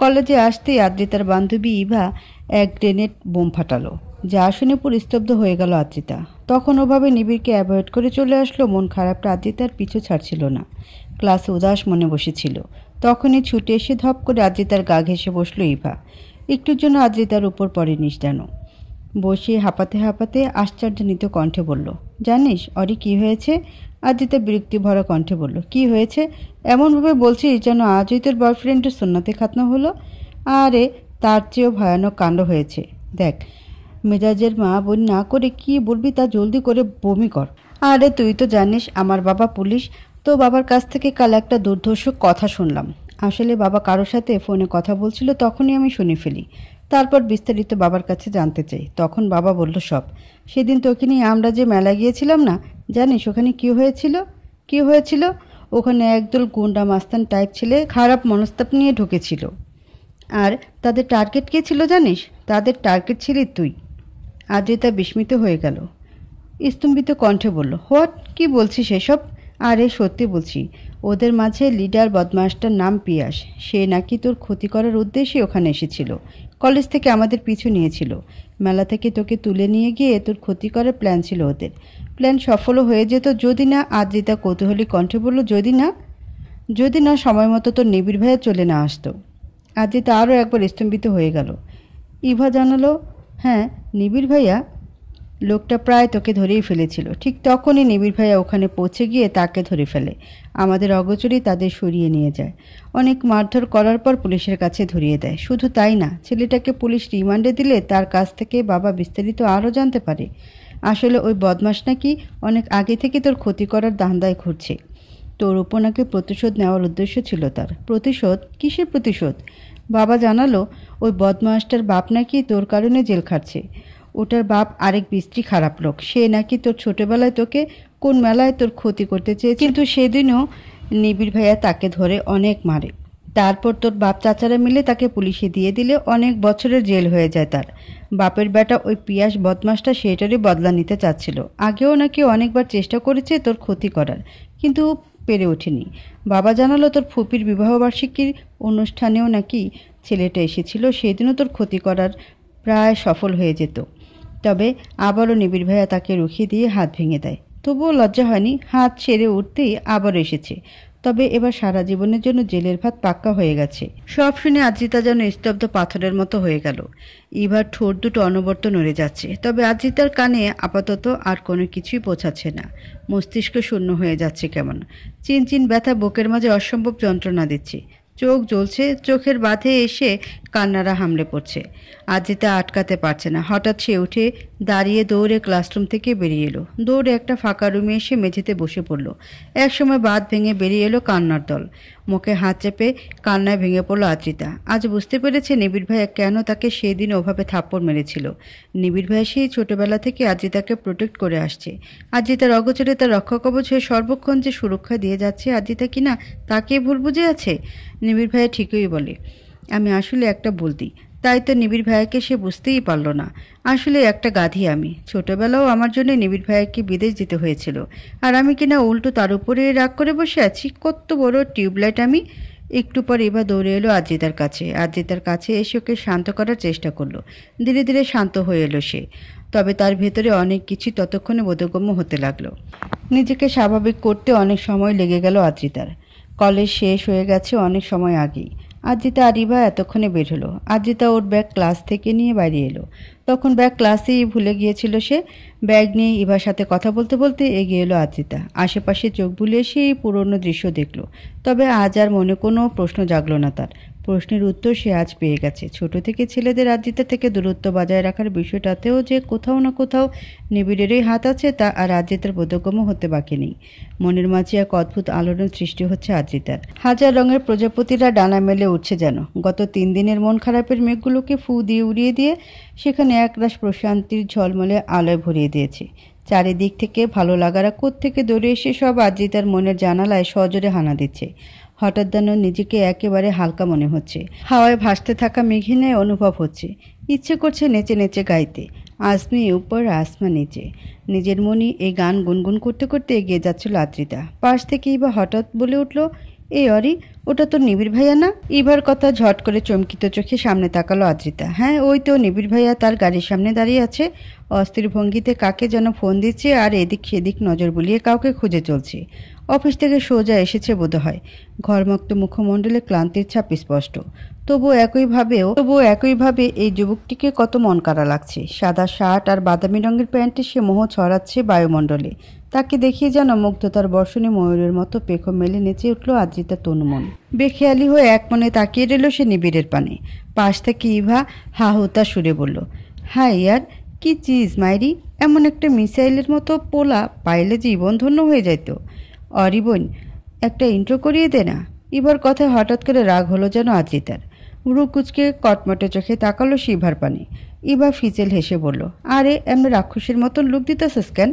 কলেজে আসতেই আদ্রিতার বান্ধবী ইভা এক গ্রেনেড বোম ফাটালো, যা শুনে পুরো স্তব্ধ হয়ে গেল আদ্রিতা। তখন ওভাবে নিবিড়কে অ্যাভয়েড করে চলে আসলো। মন খারাপটা আদ্রিতার পিছু ছাড়ছিল না। ক্লাসে উদাস মনে বসেছিল। তখনই ছুটে এসে ধপ করে আদ্রিতার গা ঘেঁষে বসলো ইভা। একটুর জন্য আদ্রিতার উপর পড়ে নিষ্টানো। বসে হাঁপাতে হাঁপাতে আশ্চর্যজনিত কণ্ঠে বলল, জানিস অরি কী হয়েছে? আদ্রিতা বিরক্তি ভরা কণ্ঠে বলল, কী হয়েছে? এমনভাবে বলছিস যেন আজই তোর বয়ফ্রেন্ডের সুন্নতে খাতনা হলো। আরে তার চেয়েও ভয়ানক কাণ্ড হয়েছে। দেখ, মেজাজের মা বোন না করে কি বলবি তা জলদি করে বমি কর। আরে তুই তো জানিস আমার বাবা পুলিশ। তো বাবার কাছ থেকে কাল একটা দুর্ধর্ষ কথা শুনলাম। আসলে বাবা কারোর সাথে ফোনে কথা বলছিল, তখনই আমি শুনে ফেলি। তারপর বিস্তারিত বাবার কাছে জানতে চাই। তখন বাবা বলল সব। সেদিন তোকে নিয়ে আমরা যে মেলা গিয়েছিলাম না, জানিস ওখানে কি হয়েছিল? কি হয়েছিল? ওখানে একদল গুন্ডা মাস্তান টাইপ ছেলে খারাপ মনস্তাপ নিয়ে ঢুকেছিল। আর তাদের টার্গেট কে ছিল জানিস? তাদের টার্গেট ছিলি তুই। আদ্রিতা বিস্মিত হয়ে গেল। স্তম্ভিত কণ্ঠে বলল, হোয়াট? কি বলছিস এসব? আরে সত্যি বলছি, ওদের মাঝে লিডার বদমাসটার নাম পিয়াস। সে নাকি তোর ক্ষতি করার উদ্দেশ্যে ওখানে এসেছিল। কলেজ থেকে আমাদের পিছু নিয়েছিল। মেলা থেকে তোকে তুলে নিয়ে গিয়ে তোর ক্ষতি করার প্ল্যান ছিল ওদের। প্ল্যান সফলও হয়ে যেত যদি না। আদ্রিতা কৌতূহলী কণ্ঠে বলল, যদি না সময় মতো তোর নিবিড় ভাইয়া চলে না আসতো। আদ্রিতা আরও একবার স্তম্ভিত হয়ে গেল। ইভা জানালো, হ্যাঁ নিবিড় ভাইয়া লোকটা প্রায় তোকে ধরেই ফেলেছিল। ঠিক তখনই নিবিড় ভাইয়া ওখানে পৌঁছে গিয়ে তাকে ধরে ফেলে। আমাদের অগোচরেই তাদের সরিয়ে নিয়ে যায়। অনেক মারধর করার পর পুলিশের কাছে ধরিয়ে দেয়। শুধু তাই না, ছেলেটাকে পুলিশ রিমান্ডে দিলে তার কাছ থেকে বাবা বিস্তারিত আরও জানতে পারে। আসলে ওই বদমাস নাকি অনেক আগে থেকে তোর ক্ষতি করার ধান্দায় ঘুরছে। তোর উপর নাকি প্রতিশোধ নেওয়ার উদ্দেশ্য ছিল তার। প্রতিশোধ? কিসের প্রতিশোধ? বাবা জানালো ওই বদমাসটার বাপ নাকি তোর কারণে জেল খাটছে। ওটার বাপ আরেক বিশ্রী খারাপ লোক। সে নাকি তোর ছোটবেলায় তোকে কোন মেলায় তোর ক্ষতি করতে চেয়েছে, কিন্তু সেদিনও নিবিড় ভাইয়া তাকে ধরে অনেক মারে। তারপর তোর বাপ চাচারা মিলে তাকে পুলিশে দিয়ে দিলে অনেক বছরের জেল হয়ে যায় তার। বাপের বেটা ওই পিয়াস বদমাসটা সেটারই বদলা নিতে চাচ্ছিল। আগেও নাকি অনেকবার চেষ্টা করেছে তোর ক্ষতি করার, কিন্তু পেরে ওঠেনি। বাবা জানালো তোর ফুপির বিবাহবার্ষিকীর অনুষ্ঠানেও নাকি ছেলেটা এসেছিল। সেদিনও তোর ক্ষতি করার প্রায় সফল হয়ে যেত। তবে আবারও নিবিড় ভাইয়া তাকে রুখিয়ে দিয়ে হাত ভেঙে দেয়। তবুও লজ্জা হয়নি। হাত সেরে উঠতেই আবারও এসেছে। তবে এবার সারা জীবনের জন্য জেলের ভাত পাক্কা হয়ে গেছে। সব শুনে আদ্রিতা যেন স্তব্ধ পাথরের মতো হয়ে গেল। এবার ঠোঁট দুটো অনবরত নড়ে যাচ্ছে। তবে আদ্রিতার কানে আপাতত আর কোনো কিছুই পৌঁছাচ্ছে না। মস্তিষ্ক শূন্য হয়ে যাচ্ছে কেমন। চিনচিন ব্যথা বুকের মাঝে অসম্ভব যন্ত্রণা দিচ্ছে। চোখ জ্বলছে। চোখের বাঁধে এসে কান্নারা হামলে পড়ছে। আদ্রিতা আটকাতে পারছে না। হঠাৎ সে উঠে দাঁড়িয়ে দৌড়ে ক্লাসরুম থেকে বেরিয়ে এলো। দৌড়ে একটা ফাঁকা রুমে এসে মেঝেতে বসে পড়ল। একসময় বাঁধ ভেঙে বেরিয়ে এলো কান্নার দল। মুখে হাত চেপে কান্নায় ভেঙে পড়ল আদ্রিতা। আজ বুঝতে পেরেছে নিবিড় ভাইয়া কেন তাকে সেদিন ওভাবে থাপ্পড় মেরেছিল। নিবিড় ভাইয়া সেই ছোটবেলা থেকে আদ্রিতাকে প্রোটেক্ট করে আসছে। আদ্রিতার অগোচরে তার রক্ষাকবচ হয়ে সর্বক্ষণ যে সুরক্ষা দিয়ে যাচ্ছে আদ্রিতা কিনা তাকে ভুল বুঝে আছে। নিবিড় ভাইয়া ঠিকই বলে, আমি আসলে একটা বলতি। তাই তো নিবিড় ভাইয়াকে সে বুঝতেই পারল না। আসলে একটা গাধি আমি। ছোটবেলাও আমার জন্য নিবিড় ভাইয়াকে বিদেশ যেতে হয়েছিল। আর আমি কিনা উল্টো তার উপরে রাগ করে বসে আছি। কত বড় টিউবলাইট আমি। একটু পর এবার দৌড়ে এলো আদ্রিতার কাছে। আদ্রিতার কাছে এসে ওকে শান্ত করার চেষ্টা করলো। ধীরে ধীরে শান্ত হয়ে এলো সে। তবে তার ভেতরে অনেক কিছু ততক্ষণে বোধগম্য হতে লাগলো। নিজেকে স্বাভাবিক করতে অনেক সময় লেগে গেল আদ্রিতার। কলেজ শেষ হয়ে গেছে অনেক সময় আগেই। আদ্রিতা আর ইভা এতক্ষণে বের হলো। আদ্রিতা ওর ব্যাগ ক্লাস থেকে নিয়ে বাইরে এলো। তখন ব্যাগ ক্লাসেই ভুলে গিয়েছিল সে। ব্যাগ নিয়ে ইভার সাথে কথা বলতে বলতে এগিয়ে এলো আদ্রিতা। আশেপাশে চোখ বুলিয়ে সেই পুরনো দৃশ্য দেখলো। তবে আজ আর মনে কোনো প্রশ্ন জাগলো না তার। প্রশ্নের উত্তর সে আজ পেয়ে গেছে। ছোট থেকে ছেলেদের আদ্রিতা থেকে দূরত্ব বজায় রাখার বিষয়টাতেও যে কোথাও না কোথাও নিবিড়েরই হাত আছে তা আর আদ্রিতার বোধগম্য হতে বাকি নেই। মনের মাঝে এক অদ্ভুত আলোড়ন সৃষ্টি হচ্ছে আদ্রিতার। হাজার রঙের প্রজাপতিরা ডানা মেলে উঠছে যেন। গত 3 দিনের মন খারাপের মেঘগুলোকে ফু দিয়ে উড়িয়ে দিয়ে সেখানে একরাশ প্রশান্তির ঝলমলে আলোয় ভরিয়ে দিয়েছে। চারিদিক থেকে ভালো লাগারা কোত্থেকে দৌড়ে এসে সব আদ্রিতার মনের জানালায় সজোরে হানা দিচ্ছে। হঠাৎ যেন নিজেকে একেবারে হালকা মনে হচ্ছে। হাওয়ায় ভাসতে থাকা মেঘিনায় অনুভব হচ্ছে। ইচ্ছে করছে নেচে নেচে গাইতে, আসমি উপর আসমা নিচে। নিজের মনে এই গান গুনগুন করতে করতে এগিয়ে যাচ্ছিল আদ্রিতা। পাশ থেকেই বা হঠাৎ বলে উঠল, এই অরি, ওটা তো নিবিড় ভাইয়া না? ইভার কথা ঝট করে চমকিত চোখে সামনে তাকালো আদ্রিতা। হ্যাঁ, ওই তো নিবিড় ভাইয়া তার গাড়ির সামনে দাঁড়িয়ে আছে, অস্থির ভঙ্গিতে কাকে যেন ফোন দিচ্ছে আর এদিক সেদিক নজর বুলিয়ে কাউকে খুঁজে চলছে। অফিস থেকে সোজা এসেছে বোধহয়। ঘরমুক্ত মুখমণ্ডলে ক্লান্তির ছাপ স্পষ্ট। তবুও একইভাবে এই যুবকটিকে কত মন কাড়া লাগছে। সাদা শার্ট আর বাদামি রঙের প্যান্টে সে মোহ ছড়াচ্ছে বায়ুমণ্ডলে। তাকে দেখিয়ে যেন মুগ্ধতার বর্ষণে ময়ূরের মতো পেখম মেলে নেচে উঠল আদ্রিতা তনুমন। বেখেয়ালি হয়ে এক মনে তাকিয়ে রইল সে নিবিড়ের পানে। পাশ থেকে ইভা হা হুতা সুরে বলল, হাই ইয়ার, কি চিজ মাইরি, এমন একটা মিসাইলের মতো পোলা পাইলে জীবন ধন্য হয়ে যাইত। অরি বোন, একটা ইন্ট্রো করিয়ে দে না। ইভার কথায় হঠাৎ করে রাগ হলো যেন আদ্রিতার। ভ্রু কুচকে কটমটে চোখে তাকালো সে ইভার পানে। ইভা ফিচেল হেসে বলল, আরে এমনি রাক্ষসের মতন লুক দিতেছিস কেন?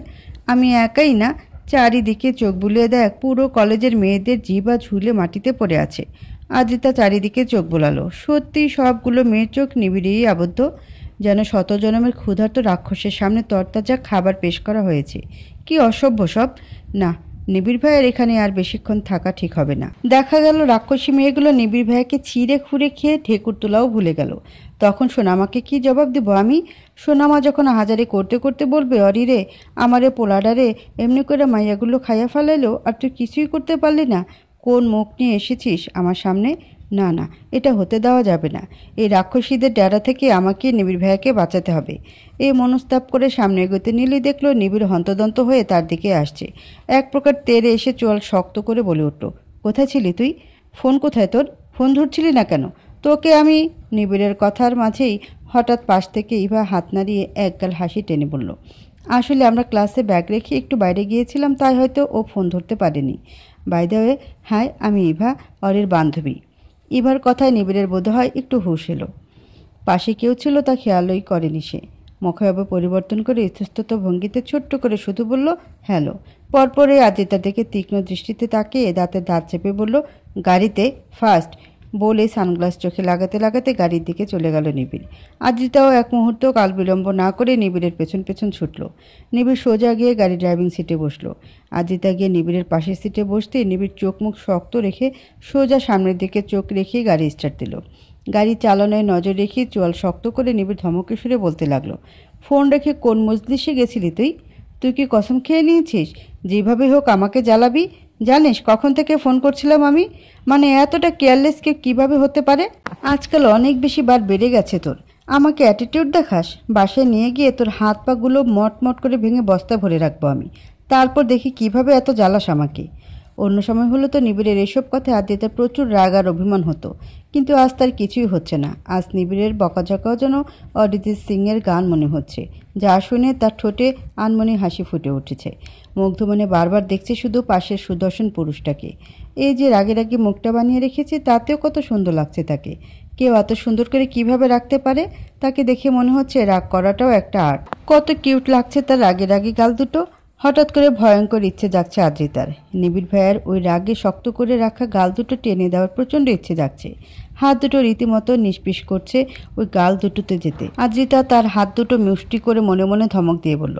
আমি একাই না, চারিদিকে চোখ বুলিয়ে দেখ, পুরো কলেজের মেয়েদের জিভা ঝুলে মাটিতে পড়ে আছে। আদ্রিতা চারিদিকে চোখ বোলালো। সত্যি সবগুলো মেয়ের চোখ নিবিড়েই আবদ্ধ, যেন শত জনমের ক্ষুধার্ত রাক্ষসের সামনে তরতাজা খাবার পেশ করা হয়েছে। কি অসভ্য সব! না, নিবিড় ভাইয়ের এখানে আর বেশিক্ষণ থাকা ঠিক হবে না। দেখা গেল রাক্ষসী মেয়েগুলো নিবিড় ভাইয়াকে ছিঁড়ে খুঁড়ে খেয়ে ঠেকুর তোলাও ভুলে গেল। তখন সোনামাকে কি জবাব দেব আমি? সোনামা যখন হাজারে করতে করতে বলবে, অরি রে, আমারে পোলাডারে এমনি করে মাইয়াগুলো খাইয়া ফেলাইলো আর তুই কিছুই করতে পারলি না, কোন মুখ নিয়ে এসেছিস আমার সামনে? না না, এটা হতে দেওয়া যাবে না। এই রাক্ষসীদের ডেরা থেকে আমাকে নিবিড় ভাইয়াকে বাঁচাতে হবে। এই মনস্তাপ করে সামনে এগোতে নিলেই দেখলো নিবিড় হন্তদন্ত হয়ে তার দিকে আসছে। এক প্রকার তেরে এসে চোয়াল শক্ত করে বলে উঠল, কোথায় ছিলি তুই? ফোন কোথায় তোর? ফোন ধরছিলি না কেন? তোকে আমি। নিবিড়ের কথার মাঝেই হঠাৎ পাশ থেকে ইভা হাত নাড়িয়ে একগাল হাসি টেনে বলল, আসলে আমরা ক্লাসে ব্যাগ রেখে একটু বাইরে গিয়েছিলাম, তাই হয়তো ও ফোন ধরতে পারেনি। বাই দ্য ওয়ে, হাই, আমি ইভা, অরির বান্ধবী। ইভার কথায় নিবিড়ের বোধহয় একটু হুঁশ এলো। পাশে কেউ ছিল তা খেয়ালই করেনি সে। মুখাবয় পরিবর্তন করে ইতস্তত ভঙ্গিতে ছোট্ট করে শুধু বলল, হ্যালো। পরপরে আদ্রিতার দিকে তীক্ষ্ণ দৃষ্টিতে তাকিয়ে দাঁতে দাঁত চেপে বলল, গাড়িতে ফার্স্ট, বলে সানগ্লাস চোখে লাগাতে লাগাতে গাড়ির দিকে চলে গেল নিবিড়। আদ্রিতাও এক মুহূর্ত কাল বিলম্ব না করে নিবিড়ের পেছন পেছন ছুটল। নিবিড় সোজা গিয়ে গাড়ি ড্রাইভিং সিটে বসলো। আদ্রিতা গিয়ে নিবিড়ের পাশের সিটে বসতে নিবিড় চোখ মুখ শক্ত রেখে সোজা সামনের দিকে চোখ রেখে গাড়ি স্টার্ট দিল। গাড়ি চালনায় নজর রেখে চোয়াল শক্ত করে নিবিড় ধমকে সুরে বলতে লাগলো, ফোন রেখে কোন মজলিসে গেছিলি তুই? তুই কি কসম খেয়ে নিয়েছিস যেভাবে হোক আমাকে জ্বালাবি? জানিস কখন থেকে ফোন করছিলাম আমি? মানে এতটা কেয়ারলেস কেউ কীভাবে হতে পারে? আজকাল অনেক বেশি বার বেড়ে গেছে তোর। আমাকে অ্যাটিটিউড দেখাস? বাসায় নিয়ে গিয়ে তোর হাত পাগুলো মট করে ভেঙে বস্তা ভরে রাখবো আমি। তারপর দেখি কিভাবে এত জ্বালাস আমাকে। অন্য সময় হলো তো নিবিড়ের এসব কথায় আদ্রিতার প্রচুর রাগ আর অভিমান হতো, কিন্তু আজ তার কিছুই হচ্ছে না। আজ নিবিড়ের বকাঝকাও যেন অরিজিৎ সিংয়ের গান মনে হচ্ছে, যা শুনে তার ঠোঁটে আনমনে হাসি ফুটে উঠেছে। মুগ্ধ মনে বারবার দেখছে শুধু পাশের সুদর্শন পুরুষটাকে। এই যে রাগে রাগে মুখটা বানিয়ে রেখেছে, তাতেও কত সুন্দর লাগছে তাকে। কেউ এত সুন্দর করে কিভাবে রাখতে পারে? তাকে দেখে মনে হচ্ছে রাগ করাটাও একটা আর্ট। কত কিউট লাগছে তার রাগে রাগে গাল দুটো। হঠাৎ করে ভয়ঙ্কর ইচ্ছে জাগছে আদ্রিতার। নিবিড় ভাইয়ের ওই রাগে শক্ত করে রাখা গাল দুটো টেনে দেওয়ার প্রচণ্ড ইচ্ছে জাগছে। হাত দুটো রীতিমতো নিষ্পিস করছে ওই গাল দুটোতে যেতে। আদ্রিতা তার হাত দুটো মুষ্টি করে মনে মনে ধমক দিয়ে বলল,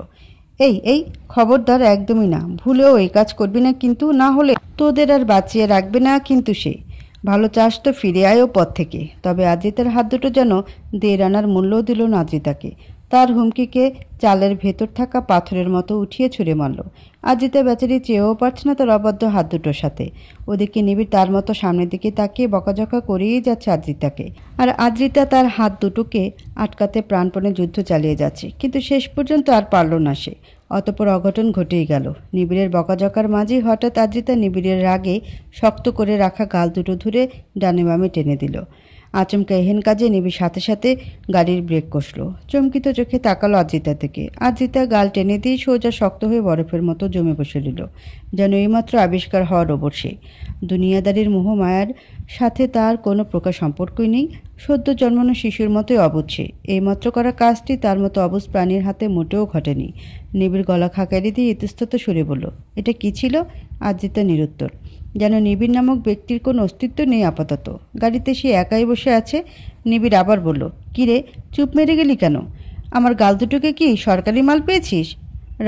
এই এই খবরদার, একদমই না, ভুলেও এই কাজ করবি না কিন্তু, না হলে তোদের আর বাঁচিয়ে রাখবে না কিন্তু সে। ভালো চাস তো ফিরে আয়ও পথ থেকে। তবে আদ্রিতার হাত দুটো যেন দেড় আনার মূল্যও দিল না আদ্রিতাকে। তার হুমকিকে চালের ভেতর থাকা পাথরের মতো উঠিয়ে ছুঁড়ে মারল। আদ্রিতা বেচারি চেয়েও পারছে না তার অবাধ্য হাত দুটোর সাথে। ওদিকে নিবিড় তার মতো সামনের দিকে তাকিয়ে বকাঝকা করেই যাচ্ছে আদ্রিতাকে, আর আদ্রিতা তার হাত দুটোকে আটকাতে প্রাণপণে যুদ্ধ চালিয়ে যাচ্ছে, কিন্তু শেষ পর্যন্ত আর পারল না সে। অতঃপর অঘটন ঘটেই গেল। নিবিড়ের বকাঝকার মাঝেই হঠাৎ আদ্রিতা নিবিড়ের রাগে শক্ত করে রাখা গাল দুটো ধরে ডানে বামে টেনে দিল। আচমকা এহেন কাজে নিবিড় সাথে সাথে গাড়ির ব্রেক কষল। চমকিত চোখে তাকালো আদ্রিতা থেকে। আদ্রিতা গাল টেনে দিয়ে সোজা শক্ত হয়ে বরফের মতো জমে বসে রইল, যেন এইমাত্র আবিষ্কার হওয়া রোবট সে। দুনিয়াদারির মোহ মায়ার সাথে তার কোনো প্রকার সম্পর্কই নেই। সদ্য জন্মানো শিশুর মতোই অবুঝ সে। এইমাত্র করা কাজটি তার মতো অবুঝ প্রাণীর হাতে মোটেও ঘটেনি। নিবিড় গলা খাকারি দিয়ে ইতস্তত সুরে বলল, এটা কি ছিল? আদ্রিতা নিরুত্তর, যেন নিবিড় নামক ব্যক্তির কোনো অস্তিত্ব নেই আপাতত। গাড়িতে সে একাই বসে আছে। নিবিড় আবার বলল, কিরে, চুপ মেরে গেলি কেন? আমার গাল দুটোকে কি সরকারি মাল পেয়েছিস?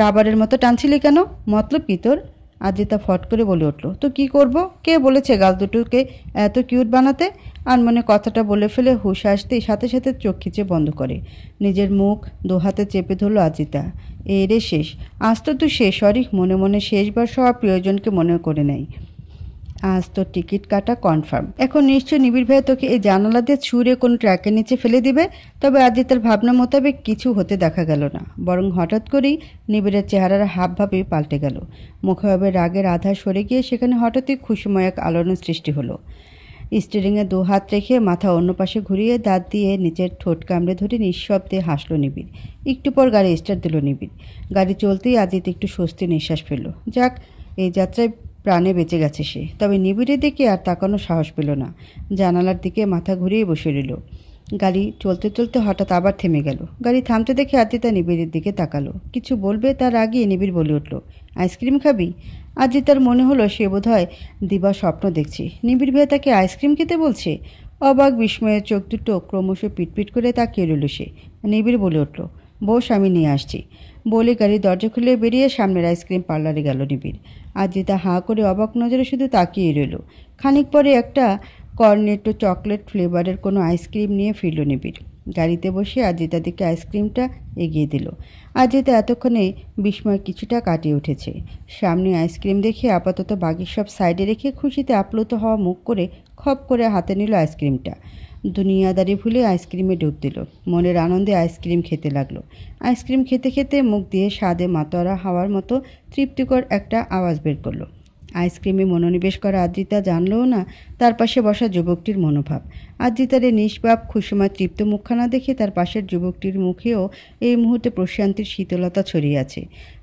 রাবারের মতো টানছিলি কেন? মতলব কি তোর? আদ্রিতা ফট করে বলে উঠল, তো কি করব? কে বলেছে গাল দুটোকে এত কিউট বানাতে? আনমনে কথাটা বলে ফেলে হুঁশ আসতেই সাথে সাথে চোখ খিচে বন্ধ করে। নিজের মুখ দু হাতে চেপে ধরল আদ্রিতা। রে শেষ, আজ তো তুই শেষ। সরি, মনে মনে শেষবার সব প্রিয়জনকে মনে করে নেই। আজ তোর টিকিট কাটা কনফার্ম। এখন নিশ্চয় নিবিড় ভাইয়া তোকে এই জানালা দিয়ে ছুঁড়ে কোনো ট্র্যাকের নিচে ফেলে দিবে। তবে আদ্রিতার ভাবনা মোতাবেক কিছু হতে দেখা গেল না, বরং হঠাৎ করেই নিবিড়ের চেহারার হাবভাবে পাল্টে গেল। মুখভাবে রাগের আধা সরে গিয়ে সেখানে হঠাৎই খুশিময় এক আলোড়ন সৃষ্টি হলো। স্টিয়ারিংয়ে দু হাত রেখে মাথা অন্য পাশে ঘুরিয়ে দাঁত দিয়ে নিচের ঠোঁট কামড়ে ধরে নিঃশব্দে হাসল নিবিড়। একটু পর গাড়ি স্টার্ট দিল নিবিড়। গাড়ি চলতেই আদিত একটু স্বস্তি নিঃশ্বাস ফেলল। যাক, এই যাত্রায় প্রাণে বেঁচে গেছে সে। তবে নিবিড়ের দিকে আর তাকানোর সাহস পেল না। জানালার দিকে মাথা ঘুরিয়ে বসে রইল। গাড়ি চলতে চলতে হঠাৎ আবার থেমে গেল। গাড়ি থামতে দেখে আদ্রিতা নিবিড়ের দিকে তাকালো। কিছু বলবে তার আগে নিবিড় বলে উঠল, আইসক্রিম খাবি? আদ্রিতার মনে হলো সে বোধহয় দিবা স্বপ্ন দেখছে। নিবিড় ভাইয়া তাকে আইসক্রিম খেতে বলছে। অবাক বিস্ময়ের চোখ দুটো ক্রমশ পিটপিট করে তাকিয়ে রইল সে। নিবিড় বলে উঠল, বস, আমি নিয়ে আসছি। বলে গাড়ির দরজা খুলে বেরিয়ে সামনের আইসক্রিম পার্লারে গেল নিবিড়। আদ্রিতা হাঁ করে অবাক নজরে শুধু তাকিয়ে রইল। খানিক পরে একটা কর্নেটো চকলেট ফ্লেভারের কোনো আইসক্রিম নিয়ে ফিরল নিবিড়। গাড়িতে বসে আদ্রিতার দিকে আইসক্রিমটা এগিয়ে দিল। আদ্রিতা এতক্ষণে বিস্ময় কিছুটা কাটিয়ে উঠেছে। সামনে আইসক্রিম দেখে আপাতত বাকি সব সাইডে রেখে খুশিতে আপ্লুত হওয়া মুখ করে খপ করে হাতে নিল আইসক্রিমটা। দুনিয়াদারি ভুলে আইসক্রিমে ডুব দিল। মনের আনন্দে আইসক্রিম খেতে লাগলো। আইসক্রিম খেতে খেতে মুখ দিয়ে স্বাদে মাতোয়ারা হওয়ার মতো তৃপ্তিকর একটা আওয়াজ বের করলো। আইসক্রিমে মনোনিবেশ করা আদ্রিতা জানলও না তার পাশে বসা যুবকটির মনোভাব। আদ্রিতার এই নিষ্পাপ খুশিময় তৃপ্ত মুখখানা দেখে তার পাশের যুবকটির মুখেও এই মুহূর্তে প্রশান্তির শীতলতা ছড়িয়ে আছে।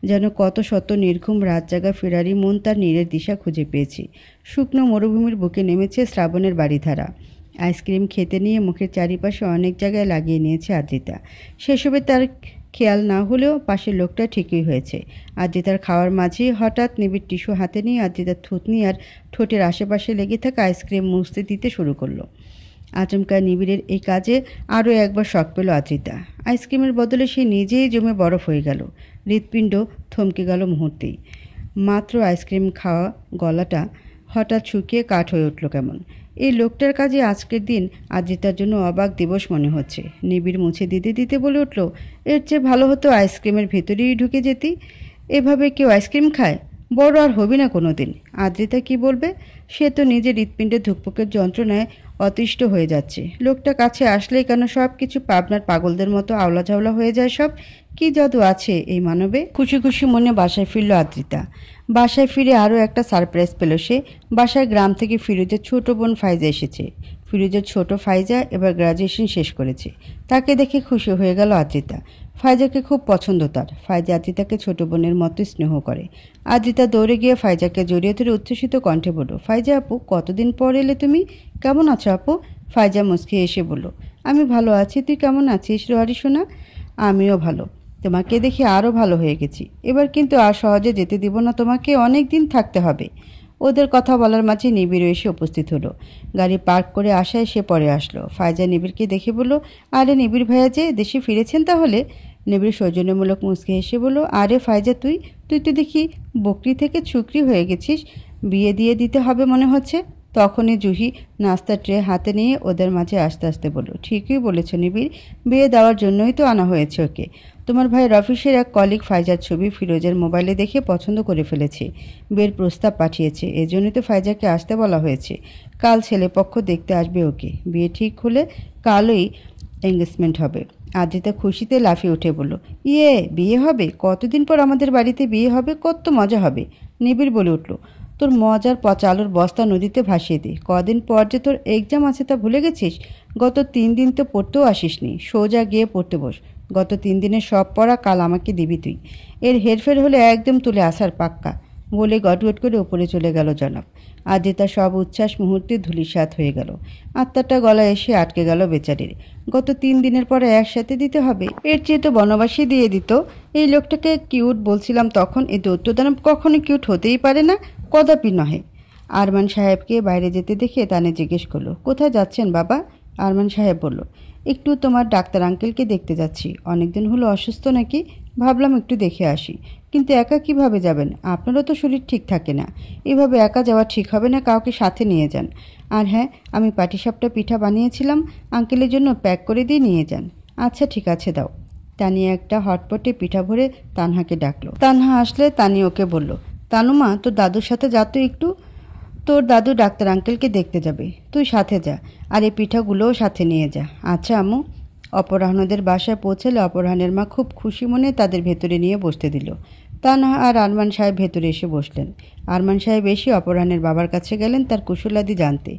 যেন কত শত নির্ঘুম রাত জাগা ফেরারি মন তার নীড়ের দিশা খুঁজে পেয়েছে। শুকনো মরুভূমির বুকে নেমেছে শ্রাবণের বাড়িধারা। আইসক্রিম খেতে নিয়ে মুখের চারিপাশে অনেক জায়গায় লাগিয়ে নিয়েছে আদ্রিতা। সেসবে তার খেয়াল না হলেও পাশের লোকটা ঠিকই হয়েছে। আদ্রিতার খাওয়ার মাঝেই হঠাৎ নিবিড় টিস্যু হাতে নিয়ে আদ্রিতার থুতনি আর ঠোঁটের আশেপাশে লেগে থাকা আইসক্রিম মুছতে দিতে শুরু করলো। আচমকা নিবিড়ের এই কাজে আরও একবার শখ পেল আদ্রিতা। আইসক্রিমের বদলে সে নিজেই জমে বরফ হয়ে গেল। হৃৎপিণ্ড থমকে গেল মুহূর্তেই। মাত্র আইসক্রিম খাওয়া গলাটা হঠাৎ শুকিয়ে কাঠ হয়ে উঠল কেমন। এই লোকটার কাজে আজকের দিন আদ্রিতার জন্য অবাক দিবস মনে হচ্ছে। নিবিড় মুছে দিতে দিতে বলে উঠল, এর চেয়ে ভালো হতো আইসক্রিমের ভেতরেই ঢুকে যেতি। এভাবে কেউ আইসক্রিম খায়? বড় আর হবি না কোনো দিন। আদ্রিতা কি বলবে? সে তো নিজের হৃৎপিণ্ডের ধুকপুকের যন্ত্রণায় অতিষ্ঠ হয়ে যাচ্ছে। লোকটা কাছে আসলেই কেন সব কিছু পাবনার পাগলদের মতো আওলা ঝাওলা হয়ে যায় সব। কি জাদু আছে এই মানবে? খুশি খুশি মনে বাসায় ফিরল আদ্রিতা। বাসায় ফিরে আরও একটা সারপ্রাইজ পেল সে। বাসায় গ্রাম থেকে ফিরোজের ছোট বোন ফাইজা এসেছে। ফিরোজের ছোট ফাইজা এবার গ্র্যাজুয়েশন শেষ করেছে। তাকে দেখে খুশি হয়ে গেল আদ্রিতা। ফাইজাকে খুব পছন্দ তার। ফাইজা আদ্রিতাকে ছোট বোনের মতো স্নেহ করে। আদ্রিতা দৌড়ে গিয়ে ফাইজাকে জড়িয়ে ধরে উচ্ছ্বসিত কণ্ঠে বলল, ফাইজা আপু, কতদিন পর এলে তুমি? কেমন আছো আপু? ফাইজা মুচকি এসে বলল, আমি ভালো আছি, তুই কেমন আছিস রোহারি সোনা? আমিও ভালো। তোমাকে দেখে আরও ভালো হয়ে গেছি। এবার কিন্তু আর সহজে যেতে দিব না তোমাকে, অনেক দিন থাকতে হবে। ওদের কথা বলার মাঝে নিবিড় এসে উপস্থিত হলো। গাড়ি পার্ক করে আসায় সে পরে আসলো। ফাইজা নিবিড়কে দেখে বলল, আরে নিবিড় ভাইয়া যে দেশে ফিরেছেন তাহলে? নিবিড় সৌজন্যমূলক মুচকে এসে বলল, আরে ফাইজা তুই তুই তো দেখি বকরি থেকে ছুকরি হয়ে গেছিস। বিয়ে দিয়ে দিতে হবে মনে হচ্ছে। তখনই জুহি নাস্তার ট্রে হাতে নিয়ে ওদের মাঝে আস্তে আস্তে বলল, ঠিকই বলেছ নিবিড়, বিয়ে দেওয়ার জন্যই তো আনা হয়েছে ওকে। তোমার ভাইয়ের অফিসের এক কলিগ ফাইজার ছবি ফিরোজের মোবাইলে দেখে পছন্দ করে ফেলেছে। বিয়ের প্রস্তাব পাঠিয়েছে, এজন্যই তো ফাইজাকে আসতে বলা হয়েছে। কাল ছেলেপক্ষ দেখতে আসবে ওকে। বিয়ে ঠিক হলে কালই এঙ্গেজমেন্ট হবে। আদ্রিতা খুশিতে লাফিয়ে উঠে বলল, ইয়ে, বিয়ে হবে? কতদিন পর আমাদের বাড়িতে বিয়ে হবে, কত মজা হবে। নিবিড় বলে উঠল, তোর মজার পচা আলুর বস্তা নদীতে ভাসিয়ে দে। কদিন পর যে তোর এক্সাম আছে তা ভুলে গেছিস? গত 3 দিন তো পড়তেও আসিসনি। সোজা গিয়ে পড়তে বস। গত 3 দিনের সব পড়া কাল আমাকে দিবি তুই। এর হেরফের হলে একদম তুলে আসার পাক্কা। বলে গটগট করে উপরে চলে গেল জনাব। আদ্রিতা সব উচ্ছ্বাস মুহূর্তে ধূলিসাৎ হয়ে গেল। আত্মাটা গলায় এসে আটকে গেল বেচারির। গত 3 দিনের পরে একসাথে দিতে হবে? এর চেয়ে তো বনবাসী দিয়ে দিত। এই লোকটাকে কিউট বলছিলাম তখন, এই দৈত্যদানব কখনো কিউট হতেই পারে না, কদাপি নহে। আরমান সাহেবকে বাইরে যেতে দেখে তানে জিজ্ঞেস করলো, কোথায় যাচ্ছেন বাবা? আরমান সাহেব বলল, একটু তোমার ডাক্তার আঙ্কেলকে দেখতে যাচ্ছি। অনেকদিন হলো অসুস্থ নাকি? ভাবলাম একটু দেখে আসি, কিন্তু একা কিভাবে যাবেন? আপনারও তো শরীর ঠিক থাকে না। এভাবে একা যাওয়া ঠিক হবে না, কাউকে সাথে নিয়ে যান। আর হ্যাঁ, আমি পাটিসাপটা পিঠা বানিয়েছিলাম, আঙ্কেলের জন্য প্যাক করে দিয়ে নিয়ে যান। আচ্ছা ঠিক আছে, দাও। তানিয়া একটা হটপটে পিঠা ভরে তানহাকে ডাকলো। তানহা আসলে তানি ওকে বলল, তানুমা, তোর দাদুর সাথে যা তো একটু। তোর দাদু ডাক্তার আঙ্কেলকে দেখতে যাবে, তুই সাথে যা, আর এই পিঠাগুলোও সাথে নিয়ে যা। আচ্ছা আম্মু। অপরাহ্নদের বাসায় পৌঁছালে অপরাহ্নের মা খুব খুশি মনে তাদের ভেতরে নিয়ে বসতে দিল। তানহা আর আরমান সাহেব ভেতরে এসে বসলেন। আরমান সাহেব এসে অপরাহ্নের বাবার কাছে গেলেন তার কুশলাদি জানতে।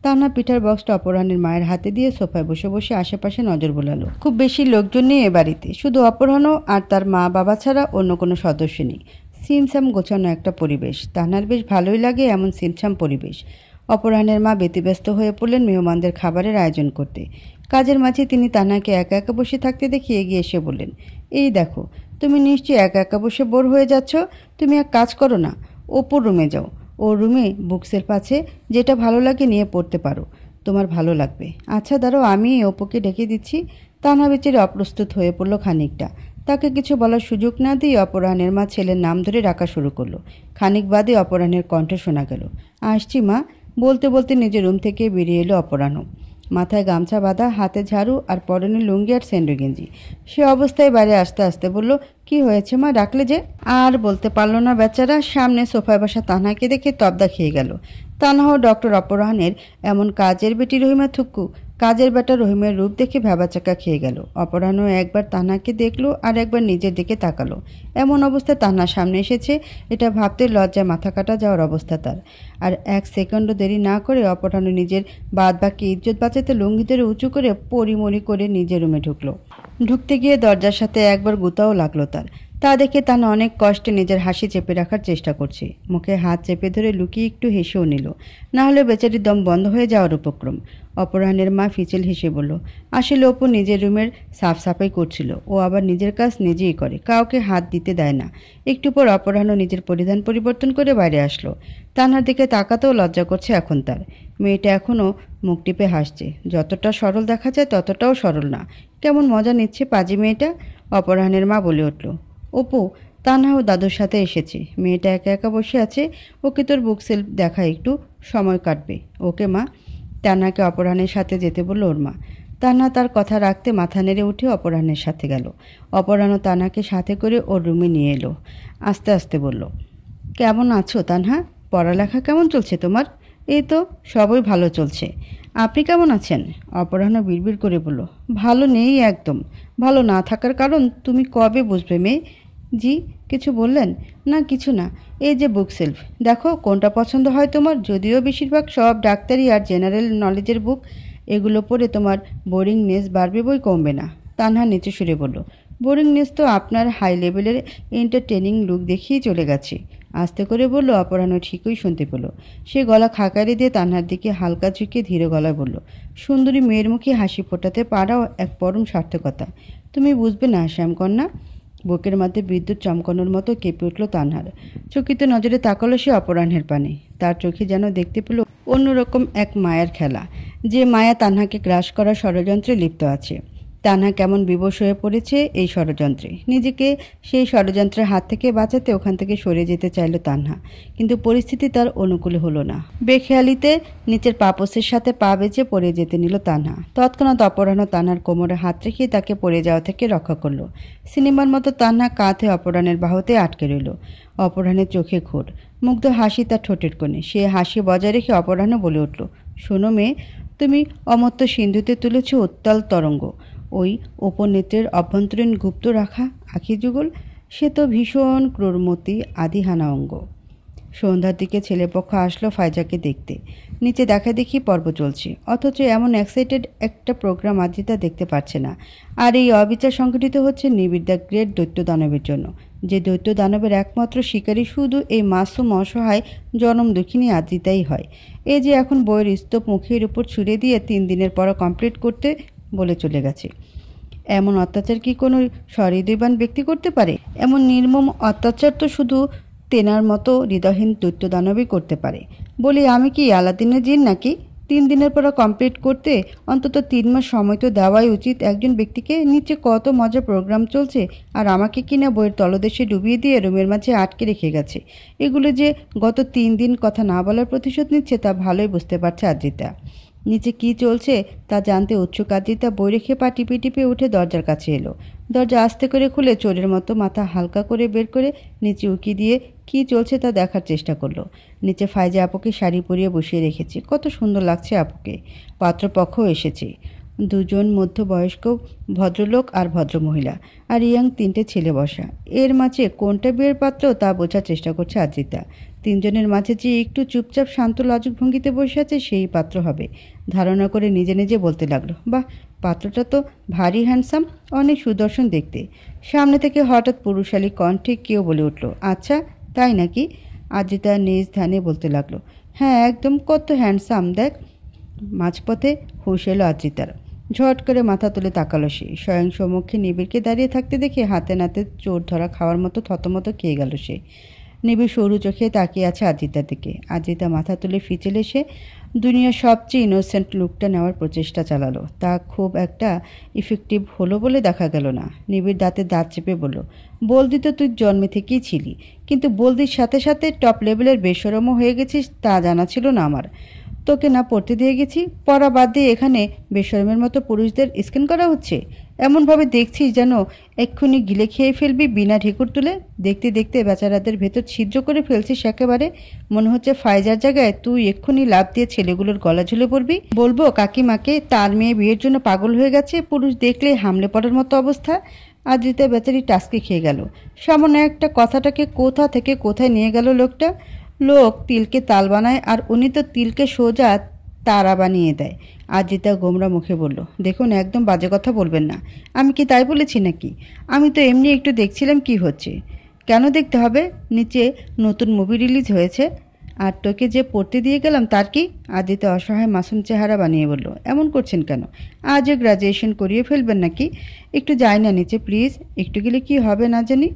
তানহা পিঠার বক্সটা অপরাহ্নের মায়ের হাতে দিয়ে সোফায় বসে বসে আশেপাশে নজর বোলালো। খুব বেশি লোকজন নেই এ বাড়িতে, শুধু অপরাহ্ন আর তার মা বাবা ছাড়া অন্য কোনো সদস্য নেই। সিমসাম গোছানো একটা পরিবেশ, তানহার বেশ ভালোই লাগে এমন সিমসাম পরিবেশ। অপরাহ্নের মা ব্যতিব্যস্ত হয়ে পড়লেন মেহমানদের খাবারের আয়োজন করতে। কাজের মাঝে তিনি তানহাকে একা একা বসে থাকতে দেখে এগিয়ে এসে বললেন, এই দেখো, তুমি নিশ্চয়ই একা একা বসে বোর হয়ে যাচ্ছ। তুমি এক কাজ করো না, অপুর রুমে যাও। ওর রুমে বুকসেলফ আছে, যেটা ভালো লাগে নিয়ে পড়তে পারো, তোমার ভালো লাগবে। আচ্ছা দাঁড়াও, আমি অপুকে ডেকে দিচ্ছি। তানহা বেচারি অপ্রস্তুত হয়ে পড়ল খানিকটা। তাকে কিছু বলার সুযোগ না দিয়ে অপরাহ্নের মা ছেলের নাম ধরে ডাকা শুরু করলো। খানিক বাদে অপরাহ্নের কণ্ঠ শোনা গেল, আসছি মা। বলতে বলতে নিজের রুম থেকে বেরিয়ে এলো অপরাহ্ন। মাথায় গামছা বাঁধা, হাতে ঝাড়ু আর পরনে লুঙ্গি আর সেন্ডো গেঞ্জি। সে অবস্থায় বাইরে আসতে আসতে বলল, কি হয়েছে মা, ডাকলে যে? আর বলতে পারল না বেচারা। সামনে সোফায় বসা তানহাকে দেখে তবদা খেয়ে গেল। তানহাও ডক্টর অপরাহ্নের এমন কাজের বেটি রহিমা থুক্কু, কাজের বেটা রহিমের রূপ দেখে ভ্যাবাচাকা খেয়ে গেল। অপরাহ্ন একবার তানহাকে দেখলো আর একবার নিজের দিকে তাকালো। এমন অবস্থায় তানহার সামনে এসেছে, এটা ভাবতে লজ্জায় মাথা কাটা যাওয়ার অবস্থা তার। আর এক সেকেন্ডও দেরি না করে অপরাহ্ন নিজের বাদ বাকি ইজ্জত বাঁচাতে লুঙ্গি ধরে উঁচু করে পরিমরি করে নিজের রুমে ঢুকলো। ঢুকতে গিয়ে দরজার সাথে একবার গুতাও লাগলো তার। তা দেখে তানা অনেক কষ্টে নিজের হাসি চেপে রাখার চেষ্টা করছে। মুখে হাত চেপে ধরে লুকিয়ে একটু হেসেও নিল, না হলে বেচারির দম বন্ধ হয়ে যাওয়ার উপক্রম। অপরাহ্নের মা ফিচেল হেসে বলল, আসলে অপু নিজের রুমের সাফ সাফাই করছিল। ও আবার নিজের কাজ নিজেই করে, কাউকে হাত দিতে দেয় না। একটু পর অপরাহ্ন নিজের পরিধান পরিবর্তন করে বাইরে আসলো। তানহার দিকে তাকাতেও লজ্জা করছে এখন তার। মেয়েটা এখনও মুখ টিপে হাসছে। যতটা সরল দেখা যায় ততটাও সরল না। কেমন মজা নিচ্ছে পাজি মেয়েটা। অপরাহ্নের মা বলে উঠল, অপু, তানহাও দাদুর সাথে এসেছে। মেয়েটা একা একা বসে আছে, ওকে তোর বুক সেলফ দেখা, একটু সময় কাটবে। ওকে মা। তানহাকে অপরাহ্নের সাথে যেতে বলল ওর মা। তানহা তার কথা রাখতে মাথা নেড়ে উঠে অপরাহ্নের সাথে গেল। অপরাহ্ন তানহাকে সাথে করে ওর রুমে নিয়ে এলো। আস্তে আস্তে বলল, কেমন আছো তানহা? পড়ালেখা কেমন চলছে তোমার? এই তো সবই ভালো চলছে। আপনি কেমন আছেন? অপরাহ্ন বিড়বিড় করে বলল, ভালো নেই একদম। ভালো না থাকার কারণ তুমি কবে বুঝবে মেয়ে? জি, কিছু বললেন? না কিছু না। এই যে বুক সেলফ, দেখো কোনটা পছন্দ হয় তোমার। যদিও বেশিরভাগ সব ডাক্তারি আর জেনারেল নলেজের বুক, এগুলো পড়ে তোমার বোরিংনেস বাড়বে, বই কমবে না। তানহা নিচু সুরে বলল, বোরিংনেস তো আপনার হাই লেভেলের এন্টারটেনিং লুক দেখিয়েই চলে গেছে। আস্তে করে বলল। অপরাহ্ন ঠিকই শুনতে পেল। সে গলা খাকারি দিয়ে তানহার দিকে হালকা ঝুঁকে ধীরে গলায় বলল, সুন্দরী মেয়ের মুখে হাসি ফোটাতে পারাও এক পরম সার্থকতা। তুমি বুঝবে না শ্যামকন্যা। বুকের মধ্যে বিদ্যুৎ চমকানোর মতো কেঁপে উঠল তানহার। চকিত নজরে তাকালো সে অপরাহ্নের পানে। তার চোখে যেন দেখতে পেল অন্যরকম এক মায়ের খেলা, যে মায়া তানহাকে গ্রাস করার ষড়যন্ত্রে লিপ্ত আছে। তানহা কেমন বিবশ হয়ে পড়েছে এই ষড়যন্ত্রে। নিজেকে সেই ষড়যন্ত্রের হাত থেকে বাঁচাতে ওখান থেকে সরে যেতে চাইল তানহা, কিন্তু পরিস্থিতি তার অনুকূলে হলো না। বেখেয়ালিতে নিচের পাপসের সাথে পা বেঁচে পড়ে যেতে নিল তানহা। তৎক্ষণাৎ অপরাহ্ন তানহার কোমরে হাত রেখে তাকে পড়ে যাওয়া থেকে রক্ষা করলো। সিনেমার মতো তানহা কাঁধে অপরাহ্নের বাহুতে আটকে রইল। অপরাহ্নের চোখে ঘোর, মুগ্ধ হাসি তার ঠোঁটের কোণে। সে হাসি বজায় রেখে অপরাহ্ন বলে উঠল, শোনো মেয়ে, তুমি অমর্ত্য সিন্ধুতে তুলেছ উত্তাল তরঙ্গ। ওই উপনেত্রের অভ্যন্তরীণ গুপ্ত রাখা আখি যুগল, সে তো ভীষণ ক্রোড়মতি আদিহানা অঙ্গ। সন্ধ্যার দিকে ছেলেপক্ষ আসলো ফাইজাকে দেখতে। নিচে দেখা দেখি পর্ব চলছে, অথচ এমন এক্সাইটেড একটা প্রোগ্রাম আদ্রিতা দেখতে পাচ্ছে না। আর এই অবিচার সংঘটিত হচ্ছে নিবিড় দ্য গ্রেট দৈত্য দানবের জন্য, যে দৈত্য দানবের একমাত্র শিকারী শুধু এই মাসুম অসহায় জনম দুঃখিনী আদ্রিতাই হয়। এ যে এখন বইয়ের স্তূপ মুখের উপর ছুড়ে দিয়ে 3 দিনের পড়া কমপ্লিট করতে বলে চলে গেছে। এমন অত্যাচার কি কোনো সহৃদয়বান ব্যক্তি করতে পারে? এমন নির্মম অত্যাচার তো শুধু তেনার মতো হৃদয়হীন দৈত্য দানবই করতে পারে। বলি, আমি কি আলাদিনের জিন নাকি? 3 দিনের পড়া কমপ্লিট করতে অন্তত 3 মাস সময় তো দেওয়াই উচিত একজন ব্যক্তিকে। নিচে কত মজার প্রোগ্রাম চলছে আর আমাকে কিনা বইয়ের তলদেশে ডুবিয়ে দিয়ে রুমের মাঝে আটকে রেখে গেছে। এগুলো যে গত 3 দিন কথা না বলার প্রতিশোধ নিচ্ছে তা ভালোই বুঝতে পারছে আদ্রিতা। নিচে কি চলছে তা জানতে উৎসুক আদ্রিতা বই রেখে পা টিপে টিপে উঠে দরজার কাছে এলো। দরজা আস্তে করে খুলে চোরের মতো মাথা হালকা করে বের করে নিচে উকি দিয়ে কি চলছে তা দেখার চেষ্টা করলো। নিচে ফাইজা আপুকে শাড়ি পরিয়ে বসিয়ে রেখেছি, কত সুন্দর লাগছে আপুকে। পাত্রপক্ষও এসেছে, দুজন মধ্যবয়স্ক ভদ্রলোক আর ভদ্রমহিলা, আর ইয়াং 3টে ছেলে বসা। এর মাঝে কোনটা বিয়ের পাত্র তা বোঝার চেষ্টা করছে আদ্রিতা। 3 জনের মাঝে যে একটু চুপচাপ শান্ত লাজুক ভঙ্গিতে বসে আছে সেই পাত্র হবে ধারণা করে নিজে নিজে বলতে লাগলো, বাহ, পাত্রটা তো ভারী হ্যান্ডসাম, অনেক সুদর্শন দেখতে। সামনে থেকে হঠাৎ পুরুষালী কণ্ঠে কেউ বলে উঠল, আচ্ছা তাই নাকি? আদ্রিতা নিজ ধ্যানে বলতে লাগলো, হ্যাঁ একদম, কত হ্যান্ডসাম দেখ। মাঝপথে হুঁশ এলো আদ্রিতার। ঝট করে মাথা তুলে তাকালো সে। স্বয়ং সম্মুখে নিবিড়কে দাঁড়িয়ে থাকতে দেখে হাতে নাতে চোর ধরা খাওয়ার মতো থতমত খেয়ে গেল সে। নিবিড় সরু চোখে তাকিয়ে আছে আদ্রিতার দিকে। আদ্রিতা মাথা তুলে ফিচেলে সে দুনিয়ার সবচেয়ে ইনোসেন্ট লুকটা নেওয়ার প্রচেষ্টা চালালো। তা খুব একটা ইফেক্টিভ হলো বলে দেখা গেল না। নিবিড় দাঁতে দাঁত চেপে বলল, বলদি তো তুই জন্মে থেকেই ছিলি, কিন্তু বলদির সাথে সাথে টপ লেভেলের বেশরমও হয়ে গেছিস তা জানা ছিল না আমার। তোকে না পড়তে দিয়ে গেছি, পড়া বাদ দিয়ে এখানে বেশরমের মতো পুরুষদের স্ক্যান করা হচ্ছে। এমনভাবে দেখছিস যেন এক্ষুনি গিলে খেয়ে ফেলবি বিনা ঢেকুর তুলে। দেখতে দেখতে বেচারাদের ভেতর ছিদ্র করে ফেলছিস একেবারে। মনে হচ্ছে ফাইজার জায়গায় তুই এক্ষুনি লাফ দিয়ে ছেলেগুলোর গলা ঝুলে পড়বি। বলবো কাকিমাকে তার মেয়ে বিয়ের জন্য পাগল হয়ে গেছে, পুরুষ দেখলে হামলে পড়ার মতো অবস্থা। আদ্রিতা বেচারি টাসকে খেয়ে গেল। সামান্য একটা কথাটাকে কোথা থেকে কোথায় নিয়ে গেল লোকটা। লোক তিলকে তাল বানায় আর উনি তো তিলকে সোজা তারা বানিয়ে দেয়। আদ্রিতা গোমরা মুখে বলল, দেখুন একদম বাজে কথা বলবেন না। আমি কি তাই বলেছি নাকি? আমি তো এমনি একটু দেখছিলাম কি হচ্ছে। কেন দেখতে হবে? নিচে নতুন মুভি রিলিজ হয়েছে, আর তোকে যে পড়তে দিয়ে গেলাম তার কি? আদ্রিতা অসহায় মাসুম চেহারা বানিয়ে বলল, এমন করছেন কেন? আজও গ্রাজুয়েশন করিয়ে ফেলবেন নাকি? একটু যাই না নিচে প্লিজ। একটু গেলে কি হবে না জানি।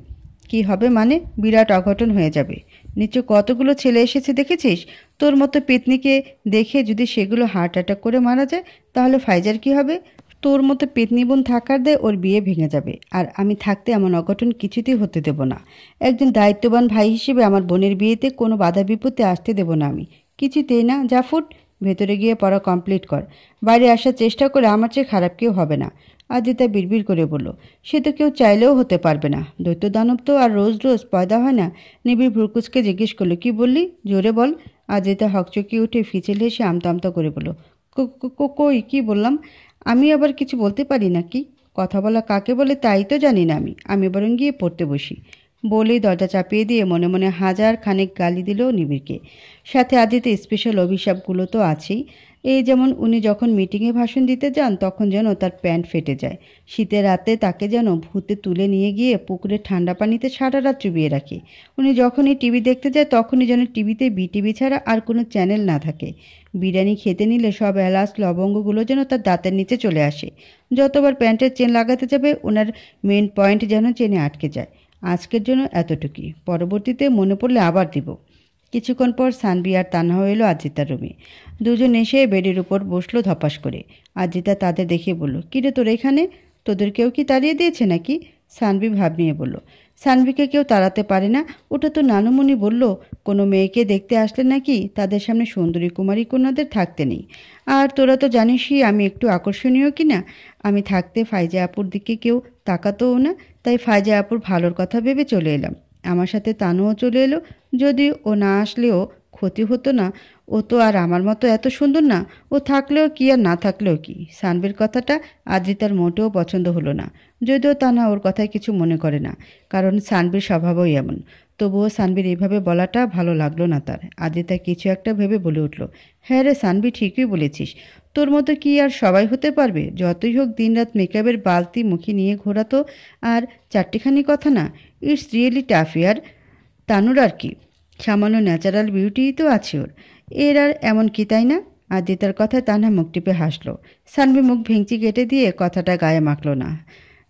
কি হবে মানে? বিরাট অঘটন হয়ে যাবে। নিচে কতগুলো ছেলে এসেছে দেখেছিস? তোর মতো পেতনিকে দেখে যদি সেগুলো হার্ট অ্যাটাক করে মারা যায় তাহলে ফাইজার কি হবে? তোর মতো পেতনি বোন থাকার দেয় ওর বিয়ে ভেঙে যাবে, আর আমি থাকতে এমন অঘটন কিছুতেই হতে দেব না। একজন দায়িত্ববান ভাই হিসেবে আমার বোনের বিয়েতে কোনো বাধা বিপত্তি আসতে দেব না আমি, কিছুতেই না। যা ফুট, ভেতরে গিয়ে পড়া কমপ্লিট কর। বাইরে আসার চেষ্টা করে আমার চেয়ে খারাপ কেউ হবে না। আদ্রিতা বিড়বিড় করে বলল, সে তো কেউ চাইলেও হতে পারবে না। দৈত্য দানব তো আর রোজ রোজ পয়দা হয় না। নিবিড় ভ্রুকুচকে জিজ্ঞেস করলো, কি বললি? জোরে বল। আদ্রিতা হকচকিয়ে উঠে ফিচেল হেসে আমতা আমতা করে বলল, কই কি বললাম? আমি আবার কিছু বলতে পারি নাকি? কথা বলা কাকে বলে তাই তো জানি না আমি বরং গিয়ে পড়তে বসি। বলেই দরজা চাপিয়ে দিয়ে মনে মনে হাজার খানেক গালি দিল নিবিড়কে। সাথে আদ্রিতা স্পেশাল অভিশাপগুলো তো আছেই। এই যেমন উনি যখন মিটিংয়ে ভাষণ দিতে যান তখন যেন তার প্যান্ট ফেটে যায়। শীতের রাতে তাকে যেন ভূতে তুলে নিয়ে গিয়ে পুকুরে ঠান্ডা পানিতে সারা রাত চুবিয়ে রাখে। উনি যখনই টিভি দেখতে যায় তখনই যেন টিভিতে বিটিভি ছাড়া আর কোনো চ্যানেল না থাকে। বিরিয়ানি খেতে নিলে সব এলাচ লবঙ্গগুলো যেন তার দাঁতের নিচে চলে আসে। যতবার প্যান্টের চেন লাগাতে যাবে ওনার মেন পয়েন্ট যেন চেনে আটকে যায়। আজকের জন্য এতটুকুই, পরবর্তীতে মনে পড়লে আবার দিব। কিছুক্ষণ পর সানভি আর তানহা এলো আদ্রিতার রুমে। দুজন এসে বেডের উপর বসলো ধপাস করে। আদ্রিতা তাদের দেখে বলল, কিরে তোর এখানে? তোদের কেউ কি তাড়িয়ে দিয়েছে নাকি? সানভি ভাব নিয়ে বলল, সানভিকে কেউ তাড়াতে পারে না। ওটা তো নানুমণি বলল কোনো মেয়েকে দেখতে আসলে নাকি তাদের সামনে সুন্দরী কুমারী কন্যাদের থাকতে নেই। আর তোরা তো জানিসই আমি একটু আকর্ষণীয় কিনা। আমি থাকতে ফাইজা আপুর দিকে কেউ তাকাতোও না, তাই ফাইজা আপুর ভালোর কথা ভেবে চলে এলাম। আমার সাথে তানুও চলে এলো। যদি ও না আসলেও ক্ষতি হতো না, ও তো আর আমার মতো এত সুন্দর না। ও থাকলেও কি আর না থাকলেও কি। সানভির কথাটা আদ্রিতার মোটেও পছন্দ হলো না, যদিও তা না ওর কথায় কিছু মনে করে না, কারণ সানভির স্বভাবই এমন। তবুও সানভির এইভাবে বলাটা ভালো লাগলো না তার। আদ্রিতা কিছু একটা ভেবে বলে উঠল, হ্যাঁ রে সানভি, ঠিকই বলেছিস। তোর মতো কি আর সবাই হতে পারবে? যতই হোক দিনরাত মেকআপের বালতি মুখে নিয়ে ঘোরাতো আর চারটিখানি কথা না। ইটস রিয়েলি টাফ ইয়ার। তানুর আর কি, সামান্য ন্যাচারাল বিউটিই তো আছে ওর। এর আর এমন কি, তাই না? আদ্রিতার কথায় তানহা মুখ টিপে হাসল। সানভি মুখ ভেঙচি কেটে দিয়ে কথাটা গায়ে মাখল না।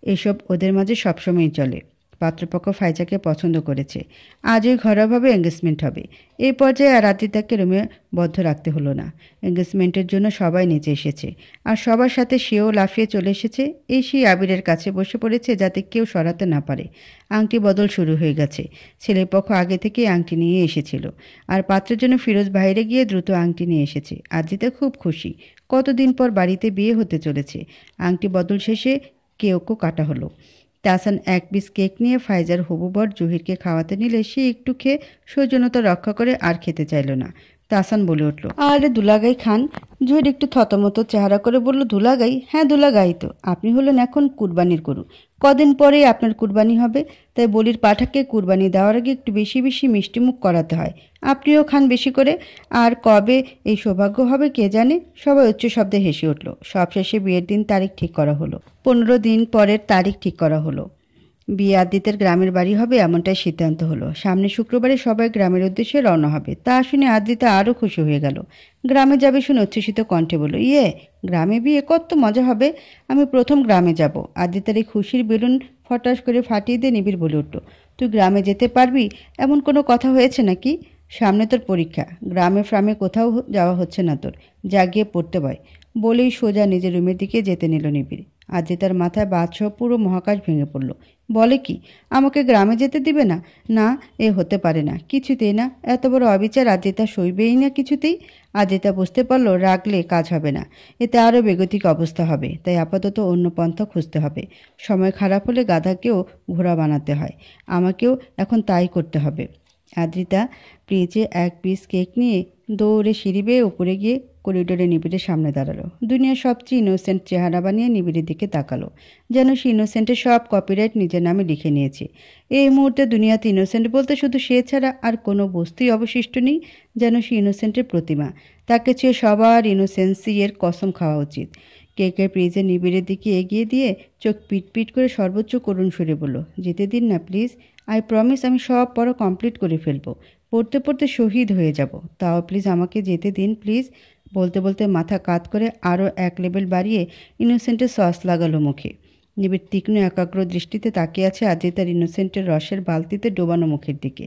এসব ওদের মাঝে সবসময়ই চলে। পাত্রপক্ষ ফাইজাকে পছন্দ করেছে। আজই ঘরোয়াভাবে এঙ্গেজমেন্ট হবে। এই পর্যায়ে আর আদ্রিতাকে রুমে বদ্ধ রাখতে হলো না। এঙ্গেজমেন্টের জন্য সবাই নিচে এসেছে, আর সবার সাথে সেও লাফিয়ে চলে এসেছে। সেই আবিরের কাছে বসে পড়েছে যাতে কেউ সরাতে না পারে। আংটি বদল শুরু হয়ে গেছে। ছেলেপক্ষ আগে থেকেই আংটি নিয়ে এসেছিল, আর পাত্রের জন্য ফিরোজ বাইরে গিয়ে দ্রুত আংটি নিয়ে এসেছে। আদ্রিতা খুব খুশি। কতদিন পর বাড়িতে বিয়ে হতে চলেছে। আংটি বদল শেষে কেকও কাটা হলো। তাহসান এক পিস কেক নিয়ে ফাইজার হবু বর জহিরকে খাওয়াতে নিলে সে একটু খেয়ে সৌজন্যতা রক্ষা করে আর খেতে চাইল না। তাহসান বলে উঠল, আরে দুলাগাই খান। জহির একটু থতমতো চেহারা করে বলল, দুলাগাই? হ্যাঁ দুলাগাই তো। আপনি হলেন এখন কুরবানির গরু। কদিন পরেই আপনার কুরবানি হবে, তাই বলির পাঠাকে কুরবানি দেওয়ার আগে একটু বেশি বেশি মিষ্টিমুখ করাতে হয়। আপনিও খান বেশি করে। আর কবে এই সৌভাগ্য হবে কে জানে। সবাই উচ্চ শব্দে হেসে উঠল। সবশেষে বিয়ের দিন তারিখ ঠিক করা হলো। 15 দিন পরের তারিখ ঠিক করা হলো। বিয়ে আদ্রিতার গ্রামের বাড়ি হবে এমনটাই সিদ্ধান্ত হলো। সামনে শুক্রবারে সবাই গ্রামের উদ্দেশ্যে রওনা হবে। তা শুনে আদ্রিতা আরও খুশি হয়ে গেল। গ্রামে যাবে শুনে উচ্ছ্বসিত কণ্ঠে বলল, ইয়ে, গ্রামে বিয়ে কত মজা হবে। আমি প্রথম গ্রামে যাব। আদ্রিতার এই খুশির বেলুন ফটাস করে ফাটিয়ে দিয়ে নিবিড় বলে উঠল, তুই গ্রামে যেতে পারবি এমন কোনো কথা হয়েছে নাকি? সামনে তোর পরীক্ষা, গ্রামে ফ্রামে কোথাও যাওয়া হচ্ছে না তোর, যা গিয়ে পড়তে পায়। বলেই সোজা নিজের রুমের দিকে যেতে নিল নিবিড়। আদ্রিতার মাথায় বাদসহ পুরো মহাকাশ ভেঙে পড়ল। বলে কি, আমাকে গ্রামে যেতে দিবে না? না, এ হতে পারে না, কিছুতেই না। এত বড় অবিচার আদ্রিতা সইবেই না কিছুতেই। আদ্রিতা বুঝতে পারল রাগলে কাজ হবে না, এতে আরও বেগতিক অবস্থা হবে। তাই আপাতত অন্য পন্থা খুঁজতে হবে। সময় খারাপ হলে গাধাকেও ঘোড়া বানাতে হয়, আমাকেও এখন তাই করতে হবে। আদ্রিতা ফ্রিজে এক পিস কেক নিয়ে দৌড়ে সিঁড়ি বেয়ে উপরে গিয়ে করিডোরে নিবিড়ের সামনে দাঁড়ালো। দুনিয়ার সবচেয়ে ইনোসেন্ট চেহারা বানিয়ে নিবিড়ের দিকে তাকালো, যেন সে ইনোসেন্টের সব কপিরাইট নিজের নামে লিখে নিয়েছে। এই মুহূর্তে দুনিয়াতে ইনোসেন্ট বলতে শুধু সে ছাড়া আর কোনো বস্তুই অবশিষ্ট নেই। যেন সে ইনোসেন্টের প্রতিমা। তাকে চেয়ে সবার ইনোসেন্সি এর কসম খাওয়া উচিত। কেকের ফ্রিজে নিবিড়ের দিকে এগিয়ে দিয়ে চোখ পিট করে সর্বোচ্চ করুণ সুরে বলল, যেতে দিন না প্লিজ। আই প্রমিস আমি সব পড়া কমপ্লিট করে ফেলবো। পড়তে পড়তে শহীদ হয়ে যাব। তাও প্লিজ আমাকে যেতে দিন প্লিজ। বলতে বলতে মাথা কাত করে আরও এক লেভেল বাড়িয়ে ইনোসেন্টের সস লাগালো মুখে। নিবিড় তীক্ষ্ণ একাগ্র দৃষ্টিতে তাকিয়ে আছে আদ্রিতার ইনোসেন্টের রসের বালতিতে ডোবানো মুখের দিকে।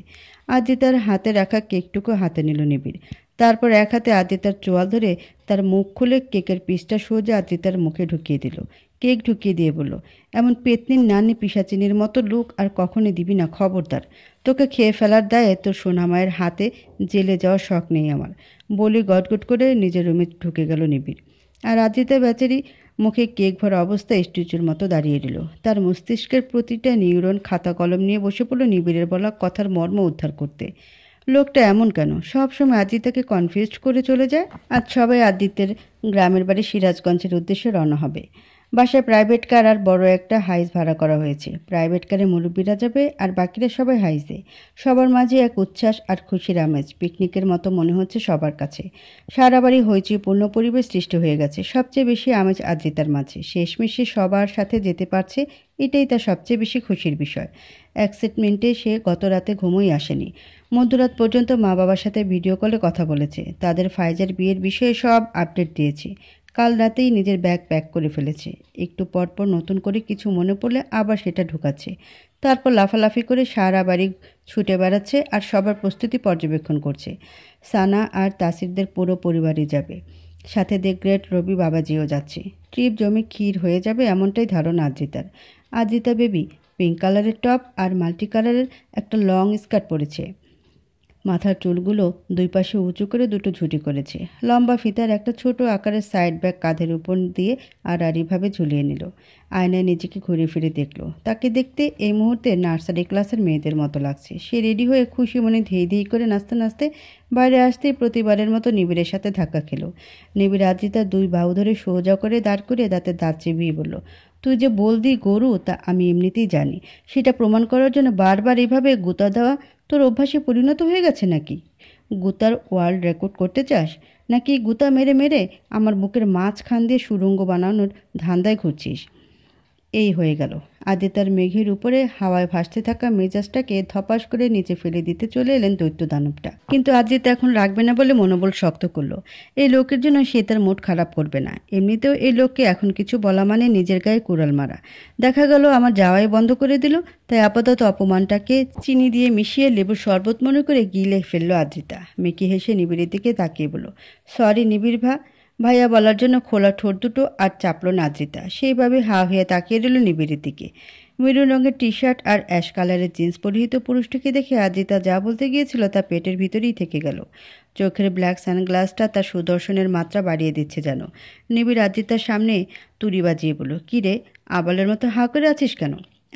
আদ্রিতার হাতে রাখা কেকটুকু হাতে নিল নিবিড়। তারপর এক হাতে আদ্রিতার চোয়াল ধরে তার মুখ খুলে কেকের পিসটা সোজা আদ্রিতার মুখে ঢুকিয়ে দিল। কেক ঢুকিয়ে দিয়ে বলল, এমন পেতনির নানি পিসাচিনির মতো লুক আর কখনই দিবি না, খবরদার। তোকে খেয়ে ফেলার দায়ে তোর সোনামায়ের হাতে জেলে যাওয়ার শখ নেই আমার। বলে গটগট করে নিজের রুমে ঢুকে গেল নিবিড়। আর আদ্রিতা বেচারি মুখে কেক ভরা অবস্থায় স্ট্যাচুর মতো দাঁড়িয়ে রইল। তার মস্তিষ্কের প্রতিটা নিউরন খাতা কলম নিয়ে বসে পড়ল নিবিড়ের বলা কথার মর্ম উদ্ধার করতে। লোকটা এমন কেন? সবসময় আদ্রিতাকে কনফিউজ করে চলে যায়। আজ সবাই আদ্রিতের গ্রামের বাড়ি সিরাজগঞ্জের উদ্দেশ্যে রওনা হবে। বাসায় প্রাইভেট কার আর বড় একটা হাইস ভাড়া করা হয়েছে। প্রাইভেট কারে মুরব্বীরা যাবে আর বাকিরা সবাই হাইসে। সবার মাঝে এক উচ্ছ্বাস আর খুশির আমেজ। পিকনিকের মতো মনে হচ্ছে সবার কাছে। সারা বাড়ি হইচইপূর্ণ পরিবেশ সৃষ্টি হয়ে গেছে। সবচেয়ে বেশি আমেজ আদ্রিতার মাঝে। শেষমেশে সবার সাথে যেতে পারছে, এটাই তার সবচেয়ে বেশি খুশির বিষয়। এক্সাইটমেন্টে সে গত রাতে ঘুমোই আসেনি। মধ্যরাত পর্যন্ত মা বাবার সাথে ভিডিও কলে কথা বলেছে। তাদের ফাইজার বিয়ের বিষয়ে সব আপডেট দিয়েছে। কাল রাতেই নিজের ব্যাগ প্যাক করে ফেলেছে। একটু পরপর নতুন করে কিছু মনে পড়লে আবার সেটা ঢুকাচ্ছে। তারপর লাফালাফি করে সারা বাড়ি ছুটে বেড়াচ্ছে আর সবার প্রস্তুতি পর্যবেক্ষণ করছে। সানা আর তাসিরদের পুরো পরিবারই যাবে। সাথে দ্য গ্রেট রবি বাবাজিও যাচ্ছে। ট্রিপ জমি ক্ষীর হয়ে যাবে এমনটাই ধারণা আদ্রিতার। আদ্রিতা বেবি পিঙ্ক কালারের টপ আর মাল্টি কালারের একটা লং স্কার্ট পরেছে। মাথার চুলগুলো দুই পাশে উঁচু করে দুটো ঝুঁটি করেছে। লম্বা ফিতার একটা ছোট আকারের সাইড ব্যাগ কাঁধের উপর দিয়ে আড়াআড়িভাবে ঝুলিয়ে নিল। আয়নায় নিজেকে ঘুরে ফিরে দেখল। তাকে দেখতে এই মুহূর্তে নার্সারি ক্লাসের মেয়েদের মতো লাগছে। সে রেডি হয়ে খুশি মনে ধেই ধেই করে নাচতে নাচতে বাইরে আসতেই প্রতিবারের মতো নিবিড়ের সাথে ধাক্কা খেল। নিবিড় আদ্রিতার দুই বাহু ধরে সোজা করে দাঁড় করিয়ে দাঁতে দাঁত চিবিয়ে বলল, তুই যে বলদি গরু তা আমি এমনিতেই জানি। সেটা প্রমাণ করার জন্য বারবার এভাবে গুঁতা দেওয়া তোর অভ্যাসে পরিণত হয়ে গেছে নাকি? গুতার ওয়ার্ল্ড রেকর্ড করতে চাস নাকি গুতা মেরে মেরে আমার বুকের মাঝখান দিয়ে সুড়ঙ্গ বানানোর ধান্দায় ঘুরছিস? এই হয়ে গেল। আদিতার মেঘের উপরে হাওয়ায় ভাসতে থাকা মেজাজটাকে ধপাস করে নিচে ফেলে দিতে চলে এলেন দৈত্য দানবটা। কিন্তু আদিতা এখন রাখবে না বলে মনোবল শক্ত করলো। এই লোকের জন্য সে তার মুড খারাপ করবে না। এমনিতেও এই লোককে এখন কিছু বলা মানে নিজের গায়ে কুড়াল মারা। দেখা গেল আমার যাওয়াই বন্ধ করে দিল, তাই আপাতত অপমানটাকে চিনি দিয়ে মিশিয়ে লেবুর শরবত মনে করে গিলে ফেললো আদিতা। মেকি হেসে নিবিড়ের দিকে তাকিয়ে বলল, সরি নিবিড় ভাইয়া বলার জন্য খোলা ঠোঁট দুটো আর চাপল না আদ্রিতা। সেইভাবে হা হয়ে তাকিয়ে রইল নিবিড়ের দিকে। মেরুন রঙের টি শার্ট আর অ্যাশ কালারের জিন্স পরিহিত পুরুষটিকে দেখে আদ্রিতা যা বলতে গিয়েছিল তা পেটের ভিতরেই থেকে গেল। চোখের ব্ল্যাক সানগ্লাসটা তার সুদর্শনের মাত্রা বাড়িয়ে দিচ্ছে যেন। নিবিড় আদ্রিতার সামনে তুড়ি বাজিয়ে বলল, কী রে, আবালের মতো হা করে আছিস কেন?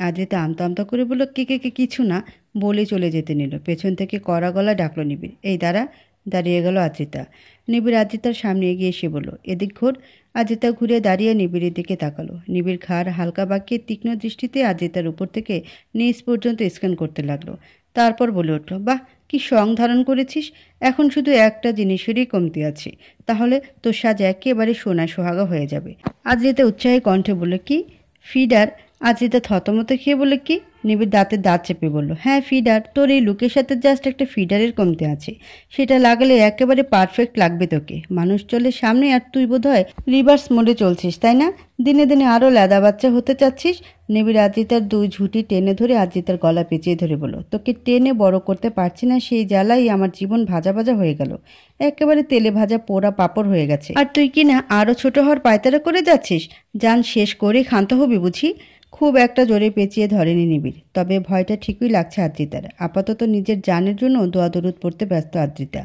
আদ্রিতা আমতা আমতা করে বলল, কে কিছু না, বলে চলে যেতে নিল। পেছন থেকে কড়া গলা ডাকলো নিবিড়, এই দাঁড়া। দাঁড়িয়ে গেল আদ্রিতা। নিবিড় আদ্রিতার সামনে এগিয়ে এসে বলল, এদিক ঘোর। আদ্রিতা ঘুরে দাঁড়িয়ে নিবিড়ের দিকে তাকালো। নিবিড় ঘাড় হালকা বাঁকিয়ে তীক্ষ্ণ দৃষ্টিতে আদ্রিতার উপর থেকে নিচ পর্যন্ত স্ক্যান করতে লাগলো। তারপর বলে উঠল, বাহ, কি সং ধারণ করেছিস। এখন শুধু একটা জিনিসেরই কমতি আছে, তাহলে তোর সাজ একেবারে সোনা সোহাগা হয়ে যাবে। আদ্রিতা উৎসাহী কণ্ঠে বলল, কি ফিডার? আদ্রিতা থতমত খেয়ে বলে, কি? নিবিড় দাঁতের দাঁত চেপে বলল, হ্যাঁ ফিডার। তোর এই লুকের সাথে জাস্ট একটা ফিডারের কমতি আছে। সেটা লাগালে একেবারে পারফেক্ট লাগবে তোকে। মানুষ চলে সামনে আর তুই বোধহয় রিভার্স মোডে চলছিস, তাই না? দিনে দিনে আরও লেদা বাচ্চা হতে চাচ্ছিস। নিবিড় আদ্রিতার দুই ঝুঁটি টেনে ধরে আদ্রিতার গলা পেঁচিয়ে ধরে বলল, তোকে টেনে বড় করতে পারছি না, সেই জ্বালাই আমার জীবন ভাজা ভাজা হয়ে গেল। একেবারে তেলে ভাজা পোড়া পাপড় হয়ে গেছে। আর তুই কি না আরও ছোট হওয়ার পায়তারা করে যাচ্ছিস? যান শেষ করে ক্ষান্ত হবি বুঝি? খুব একটা জোরে পেঁচিয়ে ধরেনি নিবিড়, তবে ভয়টা ঠিকই লাগছে আদ্রিতার। আপাতত নিজের জানের জন্য দোয়া দরুদ পড়তে ব্যস্ত আদ্রিতা।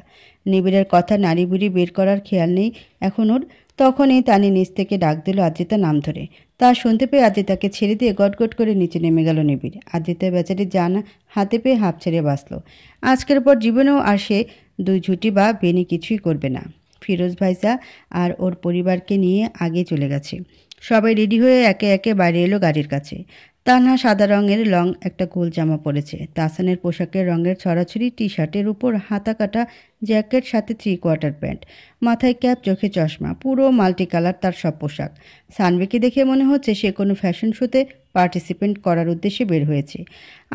নিবিড়ের কথা নাড়ি বুড়ি বের করার খেয়াল নেই এখন ওর। তখনই তানি নিচ থেকে ডাক দিল আদ্রিতা নাম ধরে। তা শুনতে পেয়ে আদ্রিতাকে ছেড়ে দিয়ে গটগট করে নিচে নেমে গেল নিবিড়। আদ্রিতা বেচারি জান হাতে পেয়ে হাঁপ ছেড়ে বাঁচল। আজকের পর জীবনেও আর সে দুই ঝুঁটি বা বেনি কিছুই করবে না। ফিরোজ ভাইসা আর ওর পরিবারকে নিয়ে আগে চলে গেছে। সবাই রেডি হয়ে একে একে বাইরে এলো গাড়ির কাছে। তানহা সাদা রঙের লং একটা গোল জামা পরেছে। তাহসানের পোশাকের রঙের ছড়াছড়ি টি শার্টের উপর হাতা কাটা জ্যাকেট, সাথে 3/4 প্যান্ট, মাথায় ক্যাপ, চোখে চশমা, পুরো মাল্টি কালার তার সব পোশাক। সানভিকে দেখে মনে হচ্ছে সে কোনো ফ্যাশন শোতে পার্টিসিপেন্ট করার উদ্দেশ্যে বের হয়েছে।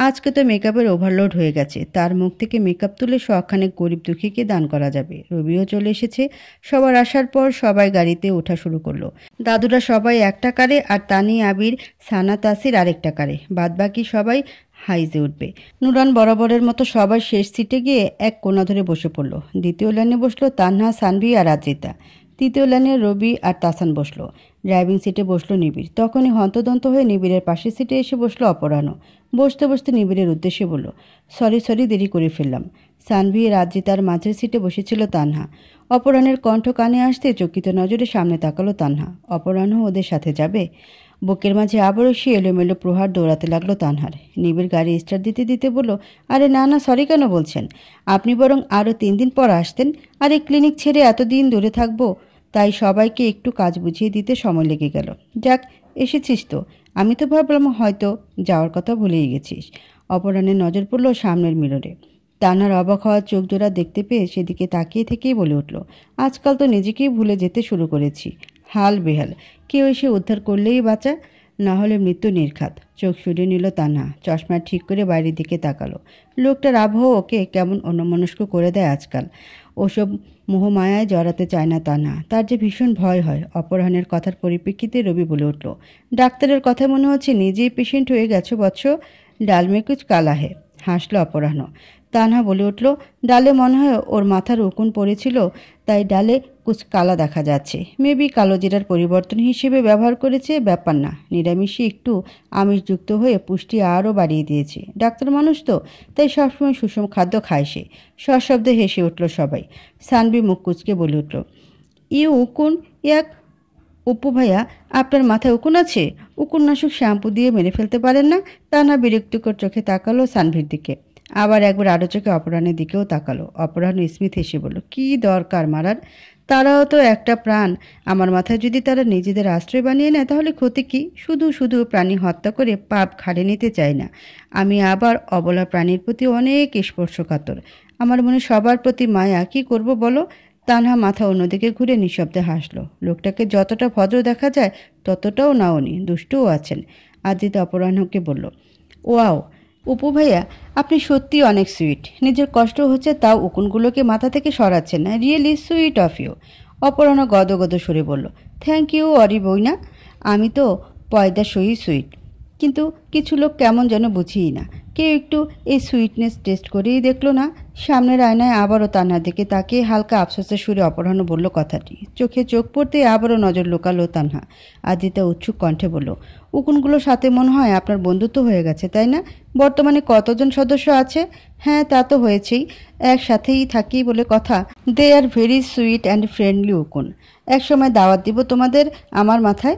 আজকে তো মেকআপের ওভারলোড হয়ে গেছে। তার মুখ থেকে মেকআপ তুলে শখানেক গরিব দুঃখীকে দান করা যাবে। রবিও চলে এসেছে। সবার আসার পর সবাই গাড়িতে ওঠা শুরু করলো। দাদুরা সবাই একটা কারে আর তানি, আবির, সানা, তাসির আরেকটা কারে। বাদবাকি সবাই হাইজে উঠবে। নুরান বরাবরের মতো সবার শেষ সিটে গিয়ে এক কোণা ধরে বসে পড়ল। দ্বিতীয় লাইনে বসলো তানহা, সানভি আর আদ্রিতা। তৃতীয় লাইনে রবি আর তাসান বসলো। ড্রাইভিং সিটে বসলো নিবিড়। তখনই হন্তদন্ত হয়ে নিবিড়ের পাশের সিটে এসে বসলো অপরাহ্ন। বসতে বসতে নিবিড়ের উদ্দেশ্যে বলল, সরি দেরি করে ফেললাম। সানভি আর আদ্রিতার মাঝের সিটে বসেছিল তানহা। অপরাহ্নের কণ্ঠ কানে আসতে চকিত নজরে সামনে তাকালো তানহা। অপরাহ্ন ওদের সাথে যাবে? বুকের মাঝে আবারও সে এলোমেলো প্রহার দৌড়াতে লাগলো তানহার। নিবিড় গাড়ি স্টার্ট দিতে দিতে বলল, আরে না সরি কেন বলছেন? আপনি বরং আরও 3 দিন পর আসতেন। আর এই ক্লিনিক ছেড়ে এতদিন দূরে থাকবো, তাই সবাইকে একটু কাজ বুঝিয়ে দিতে সময় লেগে গেল। যাক, এসেছিস তো। আমি তো ভাবলাম হয়তো যাওয়ার কথা ভুলেই গেছিস। অপরাহ্নের নজর পড়ল সামনের মিররে। তানহার অবাক হওয়ার চোখ জোড়া দেখতে পেয়ে সেদিকে তাকিয়ে থেকেই বলে উঠল, আজকাল তো নিজেকেই ভুলে যেতে শুরু করেছি। হাল বেহাল, কেউ এসে উদ্ধার করলেই বাঁচা, না হলে মৃত্যু নির্ঘাত। চোখ সরিয়ে নিল তানহা। চশমা ঠিক করে বাইরের দিকে তাকালো। লোকটার আবহাওয়া ওকে কেমন অন্যমনস্ক করে দেয় আজকাল। ওসব মোহমায়ায় জড়াতে চায় না তানহা। তার যে ভীষণ ভয় হয়। অপরাহ্নের কথার পরিপ্রেক্ষিতে রবি বলে উঠল, ডাক্তারের কথা মনে হচ্ছে নিজেই পেশেন্ট হয়ে গেছো বৎস। ডাল মে কুচ কালা হে। হাসল অপরাহ্ন। তানহা বলে উঠল, ডালে মনে হয় ওর মাথার উকুন পড়েছিল, তাই ডালে কুচ কালা দেখা যাচ্ছে। মেবি কালো জিরার পরিবর্তন হিসেবে ব্যবহার করেছে, ব্যাপার না। নিরামিষে একটু আমিষযুক্ত হয়ে পুষ্টি আরও বাড়িয়ে দিয়েছে। ডাক্তার মানুষ তো, তাই সবসময় সুষম খাদ্য খায় সে। সশব্দে হেসে উঠল সবাই। সানভি মুখ কুচকে বলে উঠল, উকুন এক অপু ভাইয়া, আপনার মাথায় উকুন আছে? উকুননাশক শ্যাম্পু দিয়ে মেরে ফেলতে পারেন না? তানহা বিরক্তিকর চোখে তাকালো সানভির দিকে। আবার একবার আরও চোখে অপরাহ্নের দিকেও তাকালো। অপরাহ্ন স্মিথ হেসে বলল, কী দরকার মারার? তারাও তো একটা প্রাণ। আমার মাথায় যদি তারা নিজেদের আশ্রয় বানিয়ে নেয় তাহলে ক্ষতি কী? শুধু প্রাণী হত্যা করে পাপ ঘাড়ে নিতে চাই না আমি। আবার অবলা প্রাণীর প্রতি অনেক স্পর্শকাতর। আমার মনে সবার প্রতি মায়া, কি করব বলো? তানহা মাথা অন্যদিকে ঘুরে নিঃশব্দে হাসল। লোকটাকে যতটা ভদ্র দেখা যায় ততটাও না, উনি দুষ্টুও আছেন। আদিত্য অপরাহ্নকে বলল, ওয়াও অপু ভাইয়া, আপনি সত্যি অনেক সুইট। নিজের কষ্ট হচ্ছে তাও উকুনগুলোকে মাথা থেকে সরাচ্ছেন না। Really sweet of you. অপরাহ্ন গদগদ সরে বলল, থ্যাংক ইউ অরি বইনা, আমি তো পয়দা সই সুইট, কিন্তু কিছু লোক কেমন যেন বুঝিই না। কেউ একটু এই সুইটনেস টেস্ট করেই দেখলো না? সামনের আয়নায় আবারও তানহার দিকে তাকিয়ে হালকা আফসোসের সুরে অপরাহ্ন বলল কথাটি। চোখে চোখ পড়তে আবারও নজর লোকালো তানহা। আদিত্য উৎসুক কণ্ঠে বলল, উকুনগুলোর সাথে মনে হয় আপনার বন্ধুত্ব হয়ে গেছে, তাই না? বর্তমানে কতজন সদস্য আছে? হ্যাঁ, তা তো হয়েছেই, একসাথেই থাকি বলে কথা। They are very sweet and friendly উকুন। একসময় দাওয়াত দিব তোমাদের আমার মাথায়,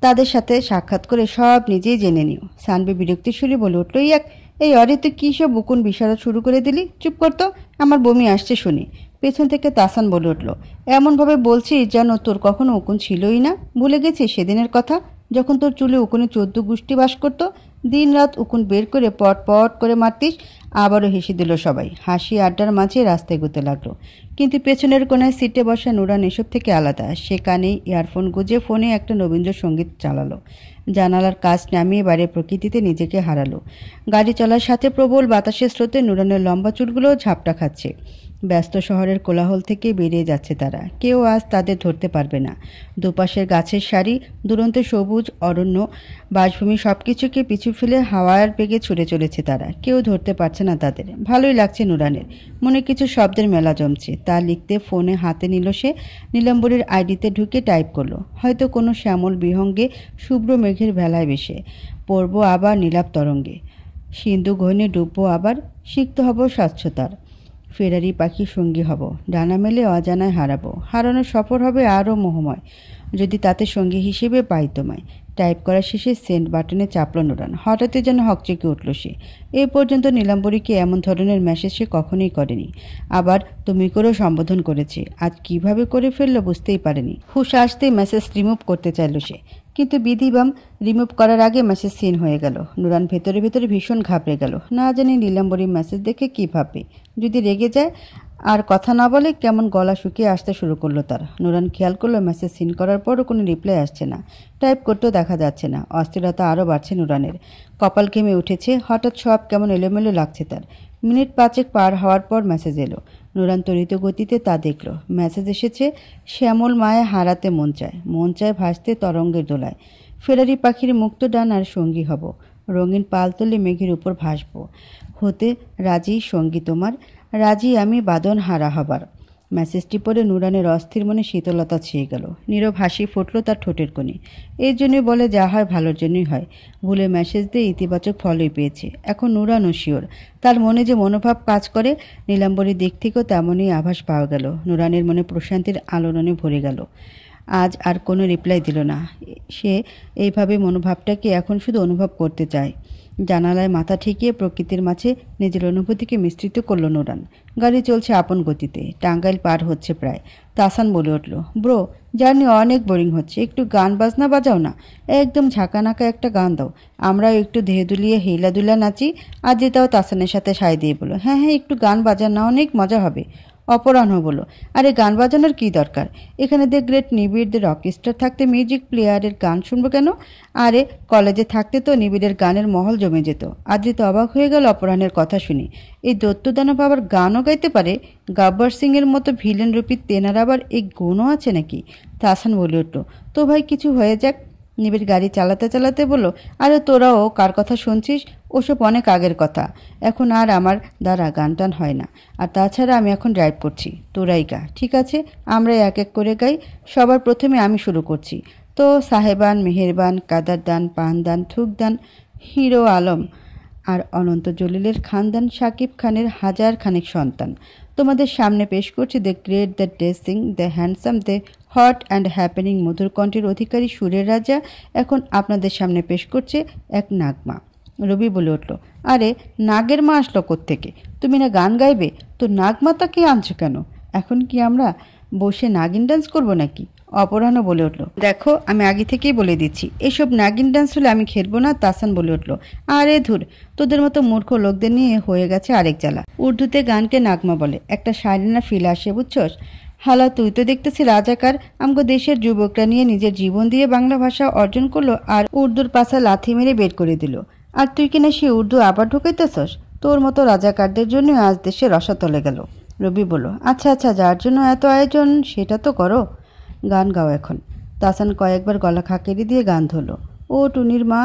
তাদের সাথে সাক্ষাৎ করে সব নিজেই জেনে নিও। সানবি বিরক্তির সুরে বলে উঠল, এই অরে তুই কী সব উকুন বিশারদ শুরু করে দিলি? চুপ করতো, আমার বমি আসছে শুনি। পেছন থেকে তাসান বলে উঠল, এমনভাবে বলছিস যেন তোর কখনো উকুন ছিলই না। ভুলে গেছিস সেদিনের কথা, যখন তোর চুলে উকুনে 14 গোষ্ঠী বাস করতো? দিন রাত উকুন বের করে পট পট করে মারতিস। আবারও হেসে দিল সবাই। হাসি আড্ডার মাঝে রাস্তায় এগোতে লাগলো। কিন্তু পেছনের কোনায় সিটে বসা নুরান এসব থেকে আলাদা। সে কানে ইয়ারফোন গুঁজে ফোনে একটা রবীন্দ্রসঙ্গীত চালালো। জানালার কাচ নামিয়ে বাইরের প্রকৃতিতে নিজেকে হারালো। গাড়ি চলার সাথে প্রবল বাতাসের স্রোতে নুরানের লম্বা চুলগুলো ঝাপটা খাচ্ছে। ব্যস্ত শহরের কোলাহল থেকে বেরিয়ে যাচ্ছে তারা। কেউ আজ তাদের ধরতে পারবে না। দুপাশের গাছের সারি, দুরন্ত সবুজ অরণ্য, বাসভূমি সবকিছুকে পিছু ফেলে হাওয়ার বেগে ছুটে চলেছে তারা। কেউ ধরতে পারছে না তাদের। ভালোই লাগছে নুরানের। মনে কিছু শব্দের মেলা জমছে। তা লিখতে ফোনে হাতে নিল সে। নীলাম্বরীর আইডিতে ঢুকে টাইপ করলো, হয়তো কোনো শ্যামল বিহঙ্গে শুভ্র মেঘের ভেলায় বেশে পড়ব আবার নীলাভ তরঙ্গে, সিন্ধু গহনে ডুববো আবার, সিক্ত হব স্বচ্ছতার, ফেরারি পাখি সঙ্গী হব, ডানা মেলে অজানায় হারাবো, হারানোর সফর হবে আরও মোহময়, যদি তাতে সঙ্গী হিসেবে পাই তোমায়। টাইপ করা শেষে সেন্ড বাটনে চাপল নুরান। হঠাৎই যেন হকচকে উঠল সে। এ পর্যন্ত নীলাম্বরীকে এমন ধরনের মেসেজ সে কখনোই করেনি। আবার তুমি করেও সম্বোধন করেছে। আজ কিভাবে করে ফেললো বুঝতেই পারেনি। হুশ আসতেই মেসেজ রিমুভ করতে চাইল সে, কিন্তু বিধিবাম রিমুভ করার আগে মেসেজ সিন হয়ে গেল। নুরান ভেতরে ভেতরে ভীষণ ঘাবড়ে গেল। না জানি নীলাম্বরী মেসেজ দেখে কী ভাববে। যদি রেগে যায় আর কথা না বলে কেমন গলা শুকিয়ে আসতে শুরু করলো তার। নুরান খেয়াল করলো মেসেজ সিন করার পরও কোনো রিপ্লাই আসছে না। টাইপ করতেও দেখা যাচ্ছে না। অস্থিরতা আরও বাড়ছে নুরানের। কপাল ঘেমে উঠেছে। হঠাৎ সব কেমন এলোমেলো লাগছে তার। মিনিট 5 পার হওয়ার পর মেসেজ এলো। নুরান ত্বরিত গতিতে তা দেখল। মেসেজ এসেছে, শ্যামল মায়ে হারাতে মন চায় ভাসতে তরঙ্গের দোলায়, ফেরারি পাখির মুক্ত ডান আর সঙ্গী হব, রঙিন পালতলে মেঘের উপর ভাসব, হতে রাজি সঙ্গী তোমার, রাজি আমি বাদন হারা হবার। মেসেজটি পড়ে নুরানের অস্থির মনে শীতলতা ছেয়ে গেল। নীরব হাসি ফুটল তার ঠোঁটের কোণে। এর জন্যই বলে যা হয় ভালোর জন্যই হয়। ভুলে মেসেজ দিয়ে ইতিবাচক ফলই পেয়েছে। এখন নুরান ও শিওর। তার মনে যে মনোভাব কাজ করে, নীলাম্বরীর দিক থেকেও তেমনই আভাস পাওয়া গেল। নুরানের মনে প্রশান্তির আলোড়নে ভরে গেল। আজ আর কোনো রিপ্লাই দিল না সে। এইভাবে মনোভাবটাকে এখন শুধু অনুভব করতে চায়। জানালায় মাথা ঠেকিয়ে প্রকৃতির মাঝে নিজের অনুভূতিকে মিশ্রিত করল নুরান। গাড়ি চলছে আপন গতিতে। টাঙ্গাইল পার হচ্ছে প্রায়। তাসান বলে উঠল, ব্রো জার্নি অনেক বোরিং হচ্ছে, একটু গান বাজনা বাজাও না। একদম ঝাঁকানাকা একটা গান দাও, আমরাও একটু দেহ দুলিয়ে হেলাদুলা নাচি। আর যেটাও তাসানের সাথে সায় দিয়ে বলো, হ্যাঁ একটু গান বাজান না, অনেক মজা হবে। অপরাহ্ন বলো, আরে গান বাজানোর কী দরকার? এখানে দ্য গ্রেট নিবিড়দের অর্কেস্ট্রা থাকতে মিউজিক প্লেয়ারের গান শুনবো কেন? আরে কলেজে থাকতে তো নিবিড়ের গানের মহল জমে যেত। আদ্রিত অবাক হয়ে গেল অপরাহ্নের কথা শুনে। এই দৈত্যদানব আবার গানও গাইতে পারে? গাব্বার সিংয়ের মতো ভিলেন রূপী তেনার আবার এই গুণও আছে নাকি? তাসান বলে উঠল, তো ভাই কিছু হয়ে যাক। নিবিড় গাড়ি চালাতে চালাতে বলল, আরে তোরাও কার কথা শুনছিস? ওসব অনেক আগের কথা। এখন আর আমার দ্বারা গান টান হয় না। আর তাছাড়া আমি এখন ড্রাইভ করছি, তোরাই গা। ঠিক আছে, আমরা এক এক করে গাই। সবার প্রথমে আমি শুরু করছি। তো সাহেবান, মেহেরবান, কাদারদান, পানদান, থুকদান, হিরো আলম আর অনন্ত জলিলের খানদান, শাকিব খানের হাজার খানেক সন্তান। তোমাদের সামনে পেশ করছি the great, the dressing, the handsome, the hot and happening মধুর কণ্ঠের অধিকারী সুরের রাজা। এখন আপনাদের সামনে পেশ করছে এক নাগমা। রবি বলে উঠল, আরে নাগের মা আসলো কোত্থেকে? তুমি না গান গাইবে, তো নাগমাতাকে আনছো কেন? এখন কি আমরা বসে নাগিন ডান্স করবো নাকি? অপরাহ্ন বলে উঠল, দেখো আমি আগে থেকেই বলে দিচ্ছি, এসব নাগিন ডান্স হলে আমি খেলবো না। তাসান বলে উঠল, আরে ধুর, তোদের মতো মূর্খ লোকদের নিয়ে হয়ে গেছে আরেক জ্বালা। উর্দুতে গানকে নাগমা বলে। একটা শায়রানা ফিল আসে, বুঝছস? হালা তুই তো দেখতেছি রাজাকার। আমগো দেশের যুবকরা নিয়ে নিজের জীবন দিয়ে বাংলা ভাষা অর্জন করলো আর উর্দুর পাশা লাথি মেরে বের করে দিল। আর তুই কিনা সে উর্দু আবার ঢুকাইতেছস? তোর মতো রাজাকারদের জন্য আজ দেশে রসাতলে গেল। রবি বলল, আচ্ছা আচ্ছা, যার জন্য এত আয়োজন সেটা তো করো, গান গাও এখন। তাহসান কয়েকবার গলা খাকেরি দিয়ে গান ধরল। ও টুনির মা,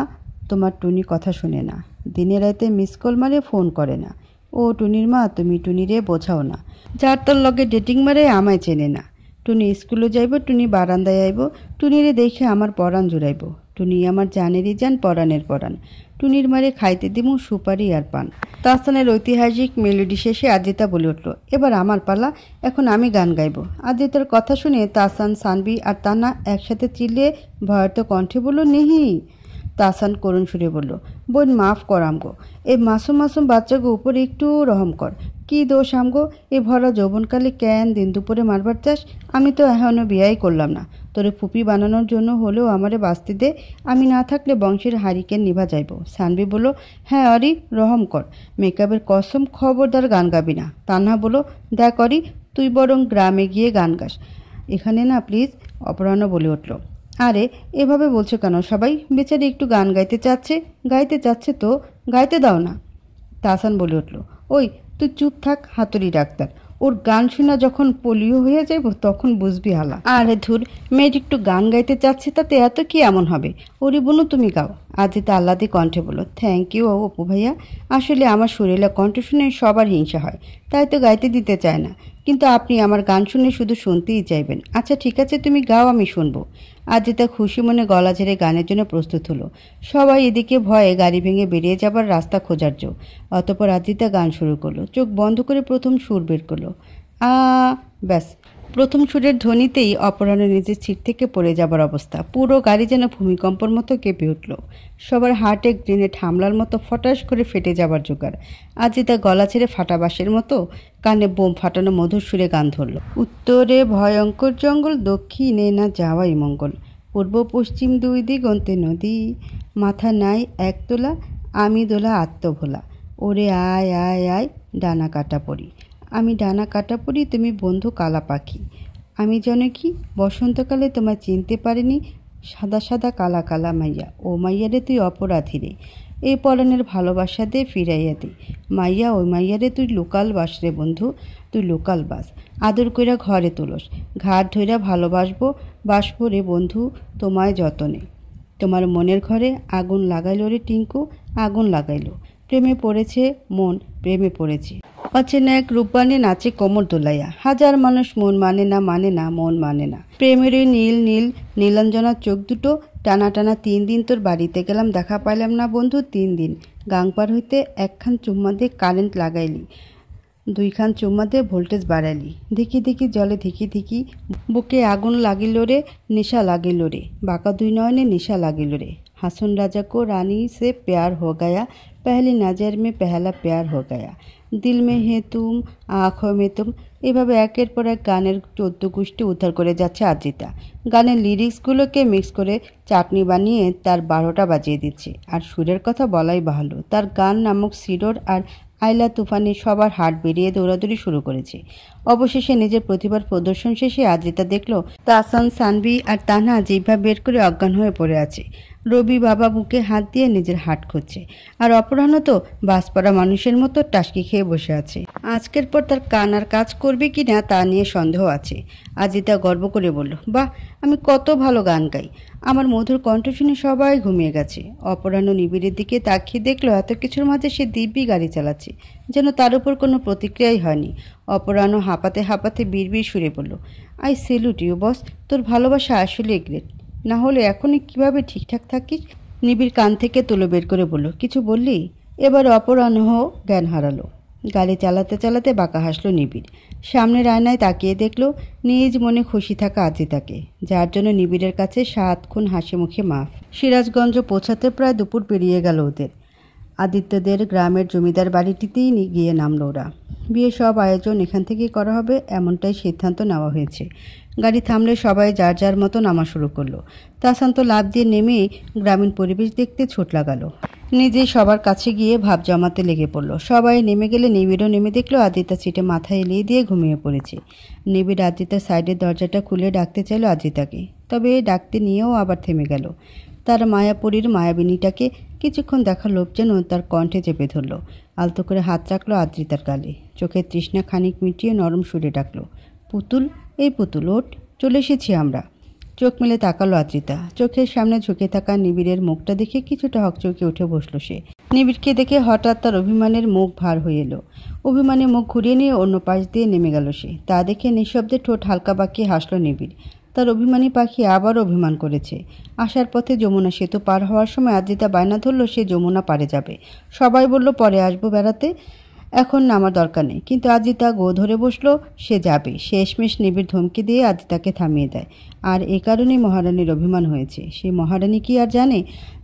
তোমার টুনি কথা শুনে না, দিনে রাতে মিস কল মারে ফোন করে না। ও টুনির মা, তুমি টুনিরে বোঝাও না, যার তোর লগে ডেটিং মারে আমায় চেনে না। টুনি স্কুলে যাইব, টুনি বারান্দায় আইব, টুনিরে দেখে আমার পরাণ জুড়াইব। টুনি আমার জানেরই যান, পরাণের পরাণ। টুনির মারে খাইতে দিমু সুপারি আর পান। তাহসানের ঐতিহাসিক মেলোডি শেষে আজিতা বলে উঠল, এবার আমার পালা, এখন আমি গান গাইব। আজিতার কথা শুনে তাহসান, সানভি আর তান্না একসাথে চিল্লিয়ে ভয়ার্ত কণ্ঠে বলল, নেহি। তাহসান করুণ সুরে বলল, বোন মাফ কর আমগো, এই মাসুম মাসুম বাচ্চাগো উপরে একটু রহম কর। কি দোষ আমগো? এ ভরা যৌবনকালে ক্যান দিন দুপুরে মারবার চাস? আমি তো এখনও বিয়াই করলাম না, তোরে ফুপি বানানোর জন্য হলেও আমারে বাঁচতে দে। আমি না থাকলে বংশের হারিকেন নিভা যাইব। সানভি বলল, হ্যাঁ অরি, রহম কর, মেকআপের কসম, খবরদার গান গাবি না। তান্না বলল, দেখ অরি, তুই বরং গ্রামে গিয়ে গান গাস, এখানে না প্লিজ। অপরাহ্ন বলে উঠল, আরে এভাবে বলছো কেন সবাই? বেচারি একটু গান গাইতে চাচ্ছে তো গাইতে দাও না। তাহসান বলে উঠল, ওই তুই চুপ থাক হাতুড়ি ডাক্তার, ওর গান শোনা যখন পোলিও হয়ে যাইব তখন বুঝবি হালা। আরে ধুর, মেয়েটি একটু গান গাইতে চাচ্ছে তাতে এত কি এমন হবে? ওরে বোনু তুমি গাও। আজিতা আহ্লাদে কণ্ঠে বলল, থ্যাংক ইউ অপু ভাইয়া, আসলে আমার সুরেলা কণ্ঠ শুনে সবার হিংসা হয়, তাই তো গাইতে দিতে চায় না, কিন্তু আপনি আমার গান শুনে শুধু শুনতেই চাইবেন। আচ্ছা ঠিক আছে, তুমি গাও, আমি শুনবো। আজিতা খুশি মনে গলা ঝেড়ে গানের জন্য প্রস্তুত হলো। সবাই এদিকে ভয়ে গাড়ি ভেঙে বেরিয়ে যাবার রাস্তা খোঁজার জো। অতপর আজিতা গান শুরু করলো, চোখ বন্ধ করে প্রথম সুর বের করলো, ব্যাস। প্রথম সুরের ধ্বনিতেই অপরাহ্নের নিজের সিট থেকে পড়ে যাবার অবস্থা। পুরো গাড়ি যেন ভূমিকম্পর মতো কেঁপে উঠল। সবার হার্টে গ্রেনেড হামলার মতো ফটাস করে ফেটে যাবার জোগাড়। আজিতা গলা ছেড়ে ফাটা বাঁশের মতো কানে বোম ফাটানো মধুর সুরে গান ধরল, উত্তরে ভয়ঙ্কর জঙ্গল, দক্ষিণে না যাওয়াই মঙ্গল, পূর্ব পশ্চিম দুই দিগন্তে নদী, মাথা নাই একতলা, আমি দোলা আত্মভোলা, ওরে আয় আয় আয় ডানা কাটা পড়ি, আমি ডানা কাটা পড়ি, তুমি বন্ধু কালা পাখি, আমি যেন কি বসন্তকালে তোমায় চিনতে পারিনি, সাদা সাদা কালা কালা মাইয়া, ও মাইয়ারে তুই অপরাধী রে, এই পরাণের ভালোবাসা দে ফিরাইয়া দে, মাইয়া ওই মাইয়ারে তুই লোকাল বাস রে বন্ধু, তুই লোকাল বাস, আদর কইরা ঘরে তোলস, ঘাট ধইরা বাসবো রে বন্ধু তোমায় যতনে, তোমার মনের ঘরে আগুন লাগাইল রে টিঙ্কু, আগুন লাগাইল, প্রেমে পড়েছে মন, প্রেমে পড়েছে, অচেনা এক রূপবানে নাচে কোমর দোলাইয়া, হাজার মানুষ মন মানে না মন মানে না, প্রেমের ওই নীল নীল নীলাঞ্জনার চোখ দুটো টানা টানা 3 দিন তোর বাড়িতে গেলাম, দেখা পাইলাম না বন্ধু 3 দিন, গাংপার হইতে 1 খান চুম্মা দিয়ে কারেন্ট লাগাইলি, 2 খান চুম্মা দিয়ে ভোল্টেজ বাড়াইলি, ধিকি ধিকি জলে ধিকি ধিকি বুকে আগুন লাগিল রে, নেশা লাগিল রে, বাঁকা 2 নয়নে নেশা লাগিল রে, হাসন রাজা को रानी से प्यार हो गया, पहली नज़र में पहला प्यार हो गया, दिल में है तुम आँखों में तुम। এভাবে একের পর এক গানের 14 গোষ্ঠী উদ্ধার করে যাচ্ছে আজিতা। গানের লিরিক্সগুলোকে মিক্স করে চাটনি বানিয়ে তার 12টা বাজিয়ে দিচ্ছে। আর সুরের কথা বলাই বাহুল্য, তার গান নামক সিডোর আর আইলা তুফানি সবার হাট বেরিয়ে দৌড়াদৌড়ি শুরু করেছে। অবশেষে নিজের প্রতিভার প্রদর্শন শেষে আজিতা দেখল তাহসান, সানভি আর তান্না জিহ্বা বের করে অজ্ঞান হয়ে পড়ে আছে। রবি বাবা বুকে হাত দিয়ে নিজের হাট খুঁজছে, আর অপরাহ্ন তো বাস পড়া মানুষের মতো টাসকি খেয়ে বসে আছে। আজকের পর তার কান আর কাজ করবে কি না তা নিয়ে সন্দেহ আছে। আজিতা গর্ব করে বলল, বাহ, আমি কত ভালো গান গাই। আমার মধুর কণ্ঠ শুনে সবাই ঘুমিয়ে গেছে। অপরাহ্ন নিবিড়ের দিকে তাকিয়ে দেখলো এত কিছুর মাঝে সে দিব্যি গাড়ি চালাচ্ছে, যেন তার উপর কোনো প্রতিক্রিয়াই হয়নি। অপরাহ্ন হাঁপাতে হাঁপাতে বিড়বিড় সুরে বলল, আই সেলুট ইউ বস, তোর ভালোবাসা আসলে গ্রেট, না হলে এখনই কিভাবে ঠিকঠাক থাকিস? নিবিড় কান থেকে তুলো বের করে বলল, কিছু বললি? এবার অপরাহ্ন জ্ঞান হারালো। গাড়ি চালাতে চালাতে বাঁকা হাসলো নিবিড়। সামনের আয়নায় তাকিয়ে দেখলো নিজ মনে খুশি থাকা আজিতাকে, যার জন্য নিবিড়ের কাছে 7 খুন হাসি মুখে মাফ। সিরাজগঞ্জ পৌঁছাতে প্রায় দুপুর পেরিয়ে গেল ওদের। আদিত্যদের গ্রামের জমিদার বাড়িটিতেই গিয়ে নামলো ওরা। বিয়ে সব আয়োজন এখান থেকেই করা হবে এমনটাই সিদ্ধান্ত নেওয়া হয়েছে। গাড়ি থামলে সবাই যার যার মতো নামা শুরু করলো। তাহসান তো লাফ দিয়ে নেমে গ্রামীণ পরিবেশ দেখতে ছুট লাগালো। নিজেই সবার কাছে গিয়ে ভাব জমাতে লেগে পড়ল। সবাই নেমে গেলে নিবিড়ও নেমে দেখলো আদ্রিতা সিটে মাথা এলিয়ে দিয়ে ঘুমিয়ে পড়েছে। নিবিড় আদ্রিতার সাইডের দরজাটা খুলে ডাকতে চাইল আদ্রিতাকে, তবে ডাকতে নিয়েও আবার থেমে গেল। তার মায়াপুরীর মায়াবিনীটাকে কিছুক্ষণ দেখার লোভ যেন তার কণ্ঠে চেপে ধরল। আলতো করে হাত রাখলো আদ্রিতার গালে, চোখের তৃষ্ণা খানিক মিটিয়ে নরম সুরে ডাকলো, পুতুল, এই পুতুল ওঠ, চলে এসেছি আমরা। চোখ মেলে তাকালো আদ্রিতা। চোখের সামনে ঝুঁকে থাকা নিবিড়ের মুখটা দেখে কিছুটা হকচকে উঠে বসলো সে। নিবিড়কে দেখে হঠাৎ তার অভিমানের মুখ ভার হয়ে এলো। অভিমানে মুখ ঘুরিয়ে নিয়ে অন্য পাশ দিয়ে নেমে গেল সে। তা দেখে নিঃশব্দে ঠোঁট হালকা বাঁকিয়ে হাসল নিবিড়। তার অভিমানী পাখি আবার অভিমান করেছে। আসার পথে যমুনা সেতু পার হওয়ার সময় আদ্রিতা বায়না ধরল সে যমুনা পারে যাবে। সবাই বলল পরে আসবো বেড়াতে, এখন নামার দরকার নেই। কিন্তু আদ্রিতা গো ধরে বসলো সে যাবে। শেষমেশ নিবিড় ধমকি দিয়ে আদ্রিতাকে থামিয়ে দেয়। আর এ কারণেই মহারানীর অভিমান হয়েছে। সেই মহারানী কি আর জানে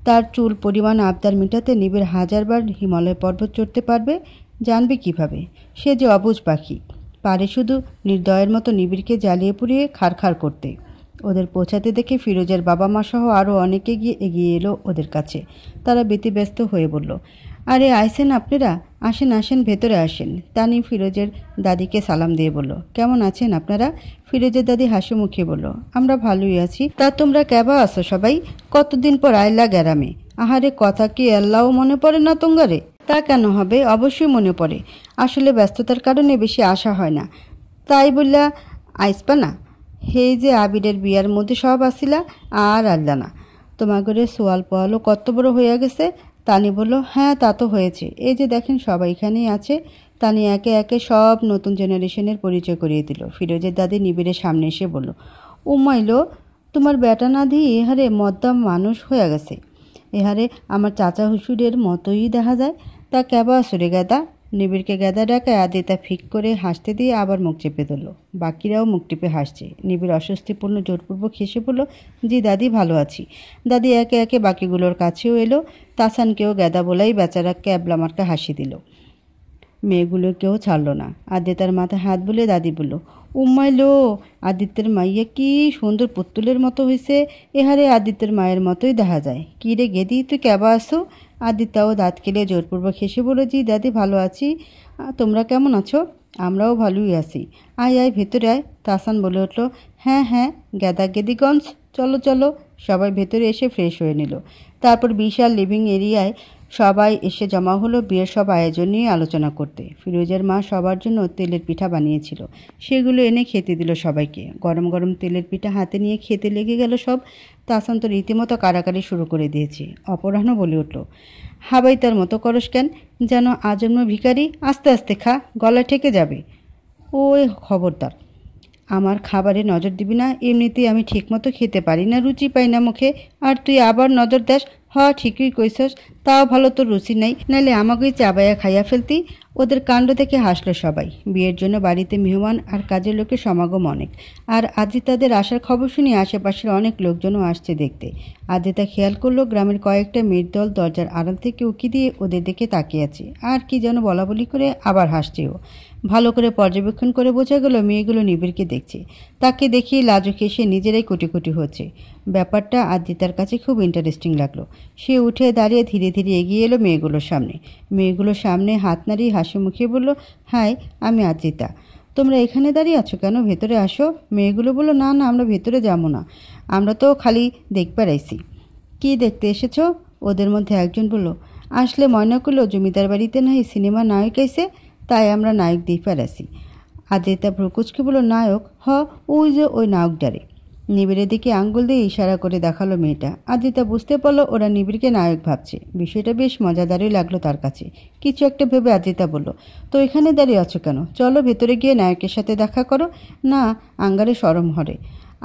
তার চুল পরিমাণ আবদার মেটাতে নিবিড় 1000 বার হিমালয় পর্বত চড়তে পারবে? জানবে কিভাবে? সে যে অবুঝ পাখি, পারে শুধু নির্দয়ের মতো নিবিড়কে জ্বালিয়ে পুড়িয়ে খাড়খাড় করতে। ওদের পৌঁছাতে দেখে ফিরোজের বাবা মা সহ আরও অনেকে এগিয়ে এলো ওদের কাছে। তারা ব্যতিব্যস্ত হয়ে বলল, আরে আইসেন আপনারা, আসেন আসেন, ভেতরে আসেন। তানি ফিরোজের দাদিকে সালাম দিয়ে বলল, কেমন আছেন আপনারা? ফিরোজের দাদি হাসি মুখে বলল, আমরা ভালোই আছি। তা তোমরা কেবা আছো সবাই? কতদিন পর আইলা গ্যারামে। আহারে কথা কি আল্লাহও মনে পড়ে না তোঙ্গারে? তা কেন হবে, অবশ্যই মনে পড়ে। আসলে ব্যস্ততার কারণে বেশি আসা হয় না, তাই বললা আইসপা না। হে যে আবিরের বিয়ার মধ্যে সব আসিলা আর আল্লা না। তোমাগরে সোয়াল পোয়ালও কত বড় হইয়া গেছে। তানি বলল, হ্যাঁ তা তো হয়েছে, এই যে দেখেন সবাই এখানেই আছে। তানি একে একে সব নতুন জেনারেশনের পরিচয় করিয়ে দিল। ফিরোজের দাদি নিবিড়ের সামনে এসে বলল, উমাইলো তোমার বেটা না দিয়ে এহারে মদ্দাম মানুষ হয়ে গেছে। এহারে আমার চাচা হুসুরের মতোই দেখা যায়। তা কেবা আসরে গেদা। নিবিড়কে গেদা ডাকায় আদ্রিতা ফিক করে হাসতে দিয়ে আবার মুখ চেপে ধরল। বাকিরাও মুখ টিপে হাসছে। নিবিড় অস্বস্তিপূর্ণ জোরপূর্বক হেসে বলল, জি দাদি ভালো আছি। দাদি একে একে বাকিগুলোর কাছেও এলো। তাসানকেও গেদা বলাই বেচারা ক্যাবলা মার্কা হাসি দিল। মেয়েগুলোকেও ছাড়ল না। আদ্রিতার মাথায় হাত বুলে দাদি বলল, উম্মাইলো আদিত্যের মাইয়া কি সুন্দর পুতুলের মতো হয়েছে। এহারে আদিত্যের মায়ের মতোই দেখা যায়। কি রে গেদি, তুই কেবা আসো? আদিত্যাও দাঁত কেলে জোরপূর্বক হেসে বলল, জি দাদি ভালো আছি, তোমরা কেমন আছো? আমরাও ভালোই আছি। আয় আয় ভেতরে আয়। তাসান বলে উঠল, হ্যাঁ হ্যাঁ গেদা গেদিগঞ্জ, চলো চলো। সবাই ভেতরে এসে ফ্রেশ হয়ে নিল। তারপর বিশাল লিভিং এরিয়ায় সবাই এসে জমা হলো বিয়ের সব আয়োজন নিয়ে আলোচনা করতে। ফিরোজের মা সবার জন্য তেলের পিঠা বানিয়েছিল, সেগুলো এনে খেতে দিল সবাইকে। গরম গরম তেলের পিঠা হাতে নিয়ে খেতে লেগে গেল সব। তাসান তো রীতিমতো কাড়াকাড়ি শুরু করে দিয়েছে। অপরাহ্ন বলে উঠল, হাবাই তার মতো করস কেন, যেন আজন্ম ভিখারি। আস্তে আস্তে খা, গলা ঠেকে যাবে। ওই খবরদার, আমার খাবারে নজর দিবি না। এমনিতেই আমি ঠিকমতো খেতে পারি না, রুচি পাই না মুখে, আর তুই আবার নজর দেস। ঠিকই কইছস, তাও ভালো তোর রুচি নাই, নাহলে আমাকেই চাবাইয়া খাইয়া ফেলতি। ওদের কাণ্ড দেখে হাসলো সবাই। বিয়ের জন্য বাড়িতে মেহমান আর কাজের লোকের সমাগম অনেক। আর আদ্রিতাদের আসার খবর শুনে আশেপাশের অনেক লোকজনও আসছে দেখতে। আদ্রিতা খেয়াল করলো গ্রামের কয়েকটা মেয়ের দল দরজার আড়াল থেকে উকি দিয়ে ওদের দিকে তাকিয়ে আছে, আর কি যেন বলাবলি করে আবার হাসছেও। ভালো করে পর্যবেক্ষণ করে বোঝা গেল মেয়েগুলো নিবিড়কে দেখছে। তাকে দেখিয়ে লাজুক এসে নিজেরাই কুটি হচ্ছে। ব্যাপারটা আদ্রিতার কাছে খুব ইন্টারেস্টিং লাগলো। সে উঠে দাঁড়িয়ে ধীরে ধীরে এগিয়ে এলো মেয়েগুলোর সামনে। মেয়েগুলোর সামনে হাত নাড়িয়ে হাসি মুখে বলল, হাই আমি আদ্রিতা। তোমরা এখানে দাঁড়িয়ে আছো কেন, ভেতরে আসো। মেয়েগুলো বলল, না না আমরা ভেতরে যাবো না, আমরা তো খালি দেখবার আইছি। কি দেখতে এসেছো? ওদের মধ্যে একজন বলল, আসলে ময়না করলো জমিদার বাড়িতে নাই সিনেমা নায়ক আইছে, তাই আমরা নায়ক দেখবার আসি। আদ্রিতা ভ্রুকুচকে বলল, নায়ক? ওই যে ওই নায়কটারে। নিবিড়ের দিকে আঙ্গুল দিয়ে ইশারা করে দেখালো মেয়েটা। আদ্রিতা বুঝতে পারলো ওরা নিবিড়কে নায়ক ভাবছে। বিষয়টা বেশ মজাদারই লাগলো তার কাছে। কিছু একটা ভেবে আদ্রিতা বলল, তো এখানে দাঁড়িয়ে আছো কেন, চলো ভেতরে গিয়ে নায়কের সাথে দেখা করো। না, আঙ্গারে শরম হরে।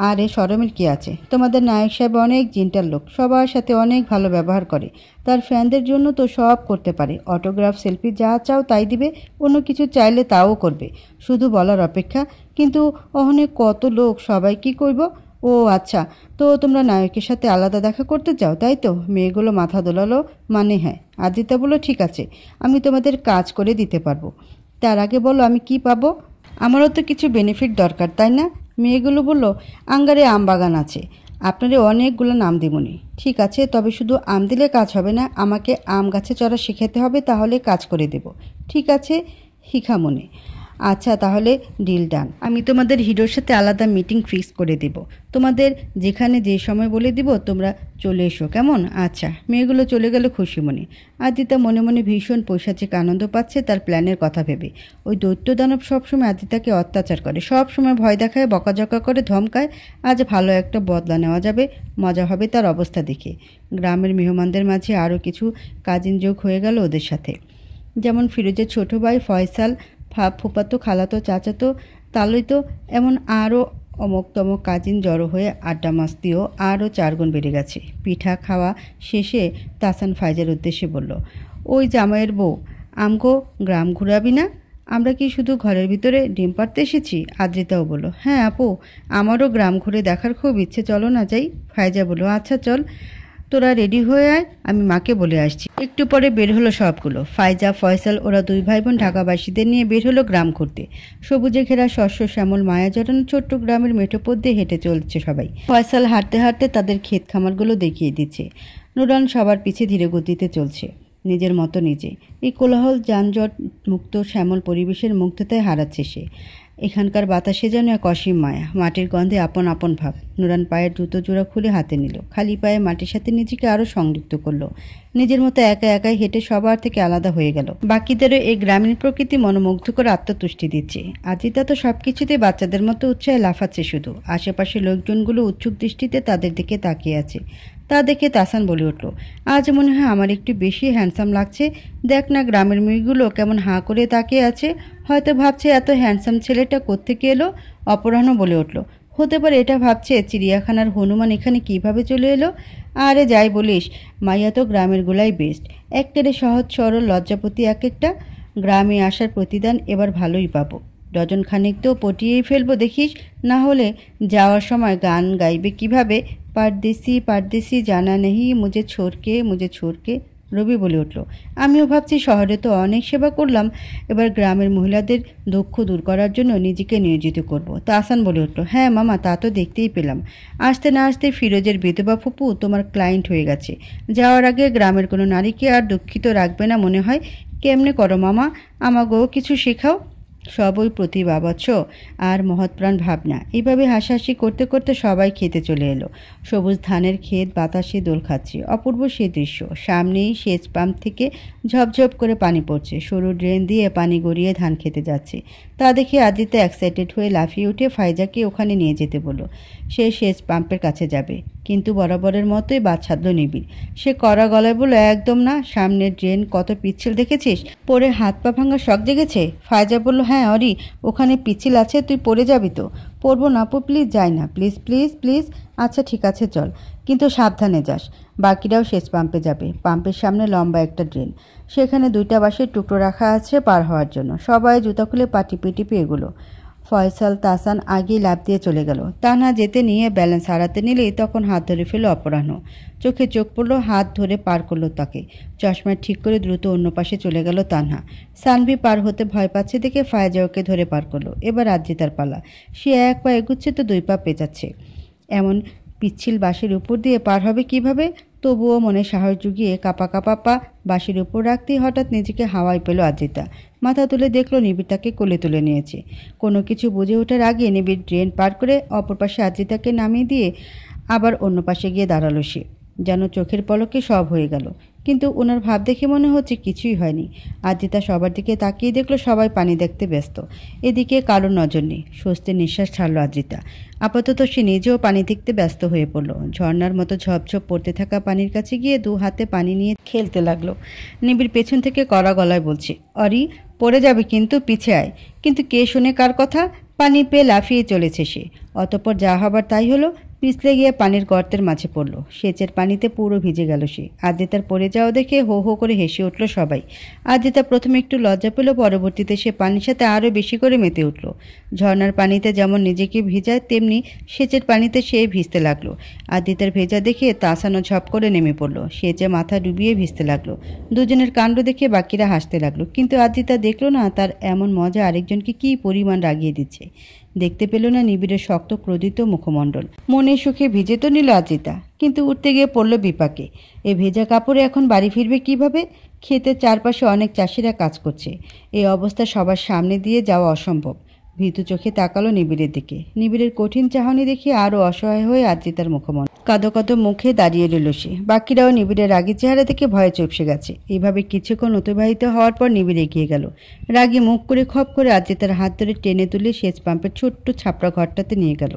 আর এ শরমের কি আছে, তোমাদের নায়ক সাহেব অনেক জিন্টার লোক, সবার সাথে অনেক ভালো ব্যবহার করে। তার ফ্যানদের জন্য তো সব করতে পারে, অটোগ্রাফ সেলফি যা চাও তাই দিবে, অন্য কিছু চাইলে তাও করবে, শুধু বলার অপেক্ষা। কিন্তু অনেক কত লোক, সবাই কি করব। ও আচ্ছা, তো তোমরা নায়কের সাথে আলাদা দেখা করতে চাও তাই তো? মেয়েগুলো মাথা দোলালো। মানে হ্যাঁ। আদ্রিতা বলল, ঠিক আছে, আমি তোমাদের কাজ করে দিতে পারবো। তার আগে বলো আমি কি পাবো? আমারও তো কিছু বেনিফিট দরকার তাই না? মেয়েগুলো বলল, আঙ্গারে আম বাগান আছে, আপনাদের অনেকগুলো নাম দেবনি। ঠিক আছে, তবে শুধু আম দিলে কাজ হবে না, আমাকে আম গাছে চড়া শেখাতে হবে, তাহলে কাজ করে দেব। ঠিক আছে হিখামনে। আচ্ছা তাহলে ডিল ডান। আমি তোমাদের হিরোর সাথে আলাদা মিটিং ফিক্স করে দেব। তোমাদের যেখানে যে সময় বলে দিব তোমরা চলে এসো, কেমন? আচ্ছা। মেয়েগুলো চলে গেল খুশি মনে। আদিতা মনে মনে ভীষণ পৈশাচিক আনন্দ পাচ্ছে তার প্ল্যানের কথা ভেবে। ওই দৈত্য দানব সবসময় আদিতাকে অত্যাচার করে, সবসময় ভয় দেখায়, বকাঝকা করে, ধমকায়। আজ ভালো একটা বদলা নেওয়া যাবে, মজা হবে তার অবস্থা দেখে। গ্রামের মেহমানদের মাঝে আরও কিছু কাজিন যোগ হয়ে গেল ওদের সাথে, যেমন ফিরোজের ছোট ভাই ফয়সাল, ফুপাতো, খালাতো, চাচাতো, তালইতো, এমন আরও অমুক তমক কাজিন জড়ো হয়ে আড্ডা মাস্তিও আরও 4 গুণ বেড়ে গেছে। পিঠা খাওয়া শেষে তাসান ফাইজার উদ্দেশ্যে বলল, ওই জামাইয়ের বউ, আমগো গ্রাম ঘুরাবি না? আমরা কি শুধু ঘরের ভিতরে ডিম পাড়তে এসেছি? আদ্রিতাও বলল, হ্যাঁ আপু, আমারও গ্রাম ঘুরে দেখার খুব ইচ্ছে, চলো না যাই? ফাইজা বলল, আচ্ছা চল, তোরা রেডি হয়ে আয়, আমি মাকে বলে আসছি। একটু পরে বের হলো সবগুলো। ফাইজা, ফয়সাল, ওরা 2 ভাই বোন ঢাকাবাসীদের নিয়ে বের হলো গ্রাম ঘুরতে। সবুজে ঘেরা শস্য শ্যামল মায়া জড়ানো ছোট্ট গ্রামের মেঠো পথ দিয়ে হেঁটে চলছে সবাই। ফয়সাল হাঁটতে হাঁটতে তাদের ক্ষেত খামারগুলো দেখিয়ে দিচ্ছে। নুরান সবার পিছে ধীরে গতিতে চলছে, নিজের মতো নিজে। এই কোলাহল যানজট মুক্ত শ্যামল পরিবেশের মুগ্ধতায় হারাচ্ছে সে। এখানকার বাতাসে যেন এক অসীম মায়া, মাটির গন্ধে আপন আপন ভাব। নুরান পায়ের জুতো জোড়া খুলে হাতে নিল, খালি পায়ে মাটির সাথে নিজেকে আরও সংযুক্ত করলো। নিজের মতো একা একাই হেঁটে সবার থেকে আলাদা হয়ে গেল। বাকিদেরও এই গ্রামীণ প্রকৃতি মনোমুগ্ধকর আত্মতুষ্টি দিচ্ছে। আজিতা তো সবকিছুতে বাচ্চাদের মতো উৎসাহে লাফাচ্ছে শুধু। আশেপাশের লোকজনগুলো উৎসুক দৃষ্টিতে তাদের দিকে তাকিয়ে আছে। তা দেখে তাসান বলে উঠল, আজ মনে হয় আমার একটু বেশি হ্যান্ডসাম লাগছে। দেখ না, গ্রামের মেয়েগুলো কেমন হাঁ করে তাকিয়ে আছে, হয়তো ভাবছে এত হ্যান্ডসাম ছেলেটা কোত্থেকে এলো। অপরাহ্ন বলে উঠল, হতে পারে এটা ভাবছে চিড়িয়াখানার হনুমান এখানে কিভাবে চলে এলো। আরে যাই বলিস, মাইয়া তো গ্রামের গুলাই বেস্ট, একটারে সহজ সরল লজ্জাপতি এক একটা। গ্রামে আসার প্রতিদান এবার ভালোই পাবো, ডজন খানিক তো পটিয়েই ফেলবো দেখিস। না হলে যাওয়ার সময় গান গাইবে কিভাবে, পারদেশি পারদেশি জানা নেই মুঝে ছোড়কে। রবি বলে উঠল, আমিও ভাবছি শহরে তো অনেক সেবা করলাম, এবার গ্রামের মহিলাদের দুঃখ দূর করার জন্য নিজেকে নিয়োজিত করব। তাহসান বলে উঠল, হ্যাঁ মামা, তা তো দেখতেই পেলাম। আসতে না আসতে ফিরোজের বিধবা ফুপু তোমার ক্লায়েন্ট হয়ে গেছে। যাওয়ার আগে গ্রামের কোনো নারীকে আর দুঃখিত রাখবে না মনে হয়। কেমনে করো মামা, আমাকেও কিছু শেখাও। সবই প্রতিভাবৎস আর মহৎপ্রাণ ভাবনা। এইভাবে হাসাহাসি করতে করতে সবাই খেতে চলে এলো। সবুজ ধানের ক্ষেত বাতাসে দোল খাচ্ছে, অপূর্ব সে দৃশ্য। সামনেই সেচ পাম্প থেকে ঝপঝপ করে পানি পড়ছে, সরু ড্রেন দিয়ে পানি গড়িয়ে ধান খেতে যাচ্ছে। তা দেখে আদিত্য এক্সাইটেড হয়ে লাফিয়ে উঠে ফাইজাকে ওখানে নিয়ে যেতে বলল। সে সেচ পাম্পের কাছে যাবে, কিন্তু বরাবরের মতোই বাদ ছাড়ল নিবিড়। সে কড়া গলায় বলল, একদম না, সামনের ড্রেন কত পিচ্ছিল দেখেছিস, পরে হাত পা ভাঙা শখ জেগেছে। ফাইজা বলল, হ্যাঁ অরি, ওখানে পিচ্ছিল আছে, তুই পড়ে যাবি তো। পড়বো না আপু, প্লিজ যাই না, প্লিজ প্লিজ প্লিজ। আচ্ছা ঠিক আছে চল, কিন্তু সাবধানে যাস। বাকিরাও সেচ পাম্পে যাবে। পাম্পের সামনে লম্বা একটা ড্রেন, সেখানে 2টা বাঁশের টুকরো রাখা আছে পার হওয়ার জন্য। সবাই জুতা খুলে পা টিপে টিপে এগুলো। ফয়সাল তাসান আগেই লাফ দিয়ে চলে গেল। তা না যেতে নিয়ে ব্যালেন্স হারাতে নিলেই তখন হাত ধরে ফেলল অপরাহ্ন। চোখে চোখ পড়ল, হাত ধরে পার করলো তাকে। চশমা ঠিক করে দ্রুত অন্য পাশে চলে গেল তানহা। সানভি পার হতে ভয় পাচ্ছে দেখে ফায়জা ওকে ধরে পার করলো। এবার আদ্রিতার পালা। সে 1 পা এগুচ্ছে তো 2 পা পেঁচাচ্ছে। এমন পিচ্ছিল বাঁশের উপর দিয়ে পার হবে কিভাবে? তবুও মনে সাহস জুগিয়ে কাপা কাপা পা বাঁশের উপর রাখতেই হঠাৎ নিজেকে হাওয়ায় পেল আদ্রিতা। মাথা তুলে দেখল নিবিড় তাকে কোলে তুলে নিয়েছে। কোনো কিছু বুঝে ওঠার আগে নিবিড় ড্রেন পার করে অপর পাশে আদ্রিতাকে নামিয়ে দিয়ে আবার অন্য পাশে গিয়ে দাঁড়ালো সে। যেন চোখের পলকে সব হয়ে গেল, কিন্তু ওনার ভাব দেখে মনে হচ্ছে কিছুই হয়নি। আদ্রিতা সবার দিকে তাকিয়ে দেখলো সবাই পানি দেখতে ব্যস্ত, এদিকে কারোর নজর নেই। স্বস্তির নিঃশ্বাস ছাড়লো আদ্রিতা। আপাতত সে নিজেও পানি দেখতে ব্যস্ত হয়ে পড়ল। ঝর্ণার মতো ঝপঝপ পড়তে থাকা পানির কাছে গিয়ে 2 হাতে পানি নিয়ে খেলতে লাগলো। নিবিড় পেছন থেকে কড়া গলায় বলছে, অরি পড়ে যাবে কিন্তু, পিছে আয়। কিন্তু কে শুনে কার কথা? পানি পেয়ে লাফিয়ে চলেছে সে। অতঃপর যা হবার তাই হলো, পিছলে গিয়ে পানির গর্তের মাঝে পড়ল। সেচের পানিতে পুরো ভিজে গেল সে। আদ্রিতার পড়ে যাওয়া দেখে হো হো করে হেসে উঠল সবাই। আদ্রিতা প্রথমে একটু লজ্জা পেল, পরবর্তীতে সে পানির সাথে আরও বেশি করে মেতে উঠল। ঝর্ণার পানিতে যেমন নিজেকে ভিজায়, তেমনি সেচের পানিতে সে ভিজতে লাগলো। আদ্রিতার ভেজা দেখে তাসানো ঝপ করে নেমে পড়ল। সেচে মাথা ডুবিয়ে ভিজতে লাগলো। দুজনের কাণ্ড দেখে বাকিরা হাসতে লাগলো, কিন্তু আদ্রিতা দেখল না তার এমন মজা আরেকজনকে কী পরিমাণ রাগিয়ে দিচ্ছে। দেখতে পেল না নিবিড়ের শক্ত ক্রোধিত মুখমণ্ডল। মনের সুখে ভিজে তো নিল আজিতা, কিন্তু উঠতে গিয়ে পড়ল বিপাকে। এই ভেজা কাপড়ে এখন বাড়ি ফিরবে কিভাবে? ক্ষেতের চারপাশে অনেক চাষিরা কাজ করছে। এই অবস্থা সবার সামনে দিয়ে যাওয়া অসম্ভব। ভীতু চোখে তাকালো নিবিড়ের দিকে। নিবিড়ের কঠিন চাহনি দেখে আরও অসহায় হয়ে আজিতার মুখমণ্ডল কাঁদো কাঁদো মুখে দাঁড়িয়ে রইল সে। বাকিরাও নিবিড়ের রাগী চেহারা দেখে ভয়ে চুপসে গেছে। এইভাবে কিছুক্ষণ অতিবাহিত হওয়ার পর নিবিড় এগিয়ে গেল। রাগী মুখ করে খপ করে আজিতার হাত ধরে টেনে তুলে সেচ পাম্পের ছোট্ট ছাপড়া ঘরটাতে নিয়ে গেল।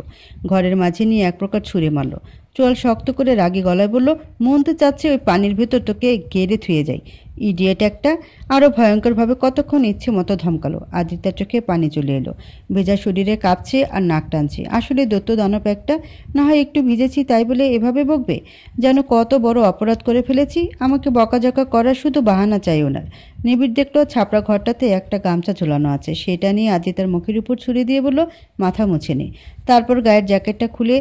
ঘরের মাঝে নিয়ে এক প্রকার ছুঁড়ে মারল। চোয়াল শক্ত করে রাগী গলায় বলল, মন তো চাচ্ছে ওই পানির ভেতর তোকে গেড়ে থুয়ে যাই, ইডিয়েট একটা। আরও ভয়ঙ্করভাবে কতক্ষণ ইচ্ছে মতো ধমকালো। আদিত্যার চোখে পানি চলে এলো। ভেজা শরীরে কাঁপছে আর নাক টানছে। আসলে দৈত্য দানব একটা, না হয় একটু ভিজেছি তাই বলে এভাবে বকবে? যেন কত বড় অপরাধ করে ফেলেছি। আমাকে বকাঝকা করার শুধু বাহানা চাই ওনার। নিবিড় দেখলো ছাপড়া ঘরটাতে একটা গামছা ঝোলানো আছে। সেটা নিয়ে আজিতার মুখের উপর ছুঁড়ে দিয়ে বলল, মাথা মুছে নে। তারপর গায়ের জ্যাকেটটা খুলে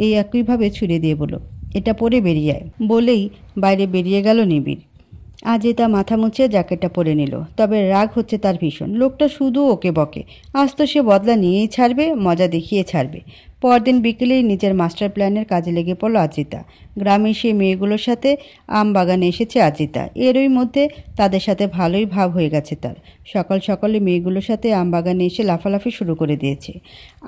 এই একইভাবে ছুঁড়ে দিয়ে বলল, এটা পরে বেরিয়ে আয়। বলেই বাইরে বেরিয়ে গেল নিবিড়। আজিতা মাথা মুছে জ্যাকেটটা পরে নিল। তবে রাগ হচ্ছে তার ভীষণ। লোকটা শুধু ওকে বকে। আজ তো সে বদলা নিয়েই ছাড়বে, মজা দেখিয়ে ছাড়বে। পরদিন বিকেলেই নিজের মাস্টার প্ল্যানের কাজে লেগে পড়ল আজিতা। গ্রামে সেই মেয়েগুলোর সাথে আম বাগানে এসেছে আজিতা। এরই মধ্যে তাদের সাথে ভালোই ভাব হয়ে গেছে তার। সকাল সকালে মেয়েগুলোর সাথে আম বাগানে এসে লাফালাফি শুরু করে দিয়েছে।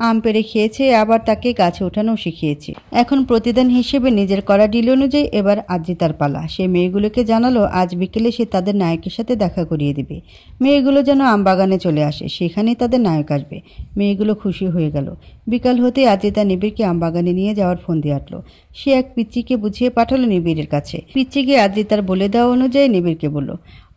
আম পেড়ে খেয়েছে, আবার তাকে গাছে ওঠানোও শিখিয়েছে। এখন প্রতিদান হিসেবে নিজের করা ডিল অনুযায়ী এবার আজিতার পালা। সে মেয়েগুলোকে জানালো আজ বিকেলে সে তাদের নায়কের সাথে দেখা করিয়ে দেবে। মেয়েগুলো যেন আম বাগানে চলে আসে, সেখানেই তাদের নায়ক আসবে। মেয়েগুলো খুশি হয়ে গেল। বিকাল হতে আজিতা নিবিড়কে আমবাগানে নিয়ে যাওয়ার ফোন দিয়ে আটলো। সে এক পিচ্চিকে বুঝিয়ে পাঠালো নিবিড়ের কাছে। পিচ্চিকে আজিতার বলে দেওয়া অনুযায়ী নিবিড়কে বলল,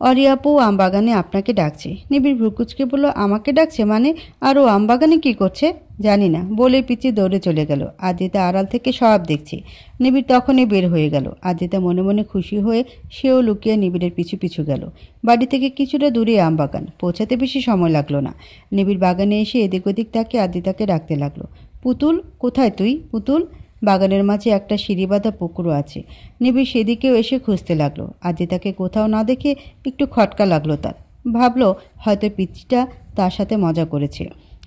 অরি আপু আমবাগানে আপনাকে ডাকছে। নিবিড় ভ্রুকুচকে বলল, আমাকে ডাকছে মানে? আর ও আমবাগানে কি করছে? জানি না, বলে পিচ্চি দৌড়ে চলে গেল। আজিতা আড়াল থেকে সব দেখছে। নিবিড় তখনই বের হয়ে গেল। আজিতা মনে মনে খুশি হয়ে সেও লুকিয়ে নিবিড়ের পিছু পিছু গেল। বাড়ি থেকে কিছুটা দূরে আমবাগান। পৌঁছাতে বেশি সময় লাগলো না। নিবিড় বাগানে এসে এদিক ওদিক তাকে আজিতাকে ডাকতে লাগলো, পুতুল কোথায় তুই? পুতুল। বাগানের মাঝে একটা সিঁড়ি বাঁধা পুকুরও আছে। নিবিড় সেদিকেও এসে খুঁজতে লাগলো। আজিতাকে কোথাও না দেখে একটু খটকা লাগলো তার। ভাবলো হয়তো পিচ্চিটা তার সাথে মজা করেছে।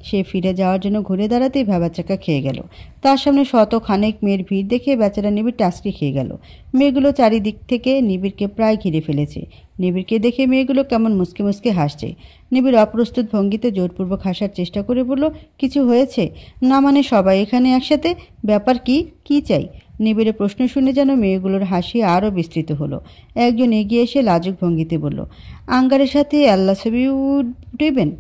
সে ফিরে যাওয়ার জন্য ঘুরে দাঁড়াতেই ভ্যাবাচাকা খেয়ে গেল। তার সামনে শত খানেক মেয়ের ভিড় দেখে বেচারা নিবিড় টাসকি খেয়ে গেল। মেয়েগুলো চারিদিক থেকে নিবিড়কে প্রায় ঘিরে ফেলেছে। নিবিড়কে দেখে মেয়েগুলো কেমন মুসকে মুসকে হাসছে। নিবিড় অপ্রস্তুত ভঙ্গিতে জোরপূর্বক হাসার চেষ্টা করে বলল, কিছু হয়েছে? না মানে সবাই এখানে একসাথে? ব্যাপার কি? কি চাই? নিবিড়ের প্রশ্ন শুনে যেন মেয়েগুলোর হাসি আরও বিস্তৃত হলো। একজন এগিয়ে এসে লাজুক ভঙ্গিতে বলল, আঙ্গারের সাথে আল্লাহ ছবি উঠবেন?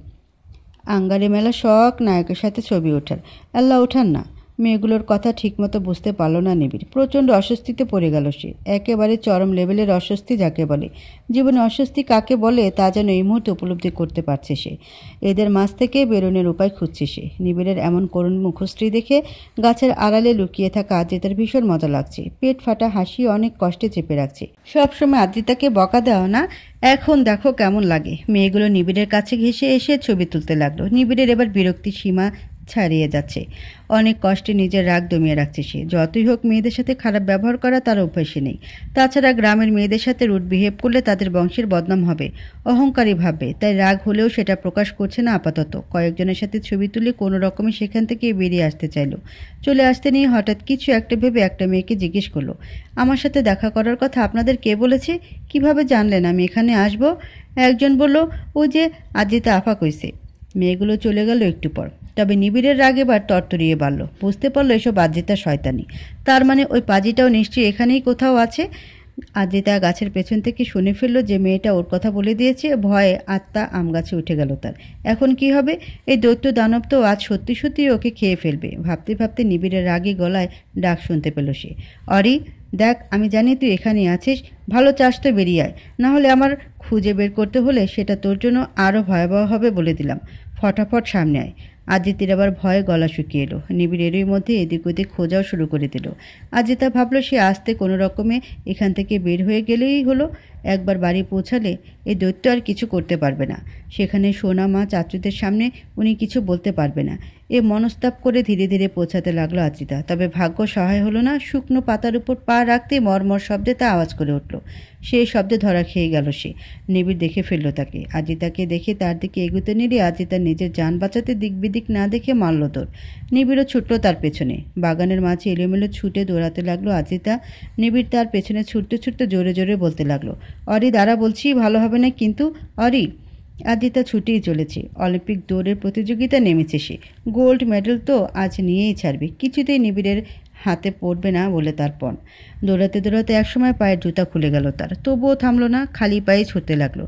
আঙ্গারে মেলা শখ নায়কের সাথে ছবি ওঠার। আল্লাহ ওঠান না। মেয়েগুলোর কথা ঠিকমতো বুঝতে পারল না নিবিড়। প্রচণ্ড অস্বস্তিতে পড়ে গেল সে। একেবারে চরম লেভেলের অস্বস্তি যাকে বলে। জীবনে অস্বস্তি কাকে বলে তা যেন এই মুহূর্তে উপলব্ধি করতে পারছে সে। এদের মাঝ থেকে বেরোনোর উপায় খুঁজছে সে। নিবিড়ের এমন করুণ মুখশ্রী দেখে গাছের আড়ালে লুকিয়ে থাকা আজিতার ভীষণ মজা লাগছে। পেট ফাটা হাসি অনেক কষ্টে চেপে রাখছে। সবসময় আজিতাকে বকা দেওয়া না, এখন দেখো কেমন লাগে। মেয়েগুলো নিবিড়ের কাছে ঘেঁষে এসে ছবি তুলতে লাগলো। নিবিড়ের এবার বিরক্তির সীমা ছাড়িয়ে যাচ্ছে। অনেক কষ্টে নিজের রাগ দমিয়ে রাখছে সে। যতই হোক মেয়েদের সাথে খারাপ ব্যবহার করা তার অভ্যাসে নেই। তাছাড়া গ্রামের মেয়েদের সাথে রুড বিহেভ করলে তাদের বংশের বদনাম হবে, অহংকারী ভাববে। তাই রাগ হলেও সেটা প্রকাশ করছে না আপাতত। কয়েকজনের সাথে ছবি তুলে কোনো রকমে সেখান থেকে বেরিয়ে আসতে চাইলো। চলে আসতে নিয়ে হঠাৎ কিছু একটা ভেবে একটা মেয়েকে জিজ্ঞেস করলো, আমার সাথে দেখা করার কথা আপনাদের কে বলেছে? কিভাবে জানলেন আমি এখানে আসবো? একজন বলল, ও যে আজিতা আফা কইছে। মেয়েগুলো চলে গেল একটু পর। তবে নিবিড়ের রাগ এবার তরতরিয়ে বাড়ল। বুঝতে পারলো এসব আজিতা শয়তানি। তার মানে ওই পাজিটাও নিশ্চয়ই এখানেই কোথাও আছে। আজিতা গাছের পেছন থেকে শুনে ফেলল যে মেয়েটা ওর কথা বলে দিয়েছে। ভয়ে আত্মা আম গাছে উঠে গেল তার। এখন কি হবে? এই দৈত্য দানব তো আজ সত্যি সত্যি ওকে খেয়ে ফেলবে। ভাবতে ভাবতে নিবিড়ের রাগী গলায় ডাক শুনতে পেল সে, অরি দেখ, আমি জানি তুই এখানেই আছিস। ভালো চাস তো বেরিয়ে আয়, না হলে আমার খুঁজে বের করতে হলে সেটা তোর জন্য আরও ভয়াবহ হবে বলে দিলাম। ফটাফট সামনে আয়। আজিতের আবার ভয়ে গলা শুকিয়ে এলো। নিবিড় এরই মধ্যে এদিক ওদিক খোঁজাও শুরু করে দিল। আজিতা ভাবলো সে আসতে কোনো রকমে এখান থেকে বের হয়ে গেলেই হলো। একবার বাড়ি পৌঁছালে এই দৈত্য আর কিছু করতে পারবে না। সেখানে সোনা মা চাচুদের সামনে উনি কিছু বলতে পারবে না। এ মনস্তাপ করে ধীরে ধীরে পৌঁছাতে লাগলো আজিতা। তবে ভাগ্য সহায় হলো না। শুকনো পাতার উপর পা রাখতে মরমর শব্দে তা আওয়াজ করে উঠল। সেই শব্দে ধরা খেয়ে গেল সে। নিবিড় দেখে ফেলল তাকে। আজিতাকে দেখে তার দিকে এগুতে নিলে আজিতা নিজের যান বাঁচাতে দিক বিদিক না দেখে মারল দৌড়। নিবিড়ও ছুটল তার পেছনে। বাগানের মাঝে এলোমেলো ছুটে দৌড়াতে লাগলো আজিতা। নিবিড় তার পেছনে ছুটতে ছুটতে জোরে জোরে বলতে লাগলো, অরি দাঁড়া বলছি, ভালো হবে না কিন্তু। অরি। আজিতা ছুটেই চলেছে। অলিম্পিক দৌড়ের প্রতিযোগিতা নেমেছে সে। গোল্ড মেডেল তো আজ নিয়েই ছাড়বে। কিছুতেই নিবিড়ের হাতে পড়বে না বলে তার পণ। দৌড়াতে দৌড়াতে একসময় পায়ের জুতা খুলে গেল তার। তবুও থামলো না, খালি পায়ে ছুটতে লাগলো।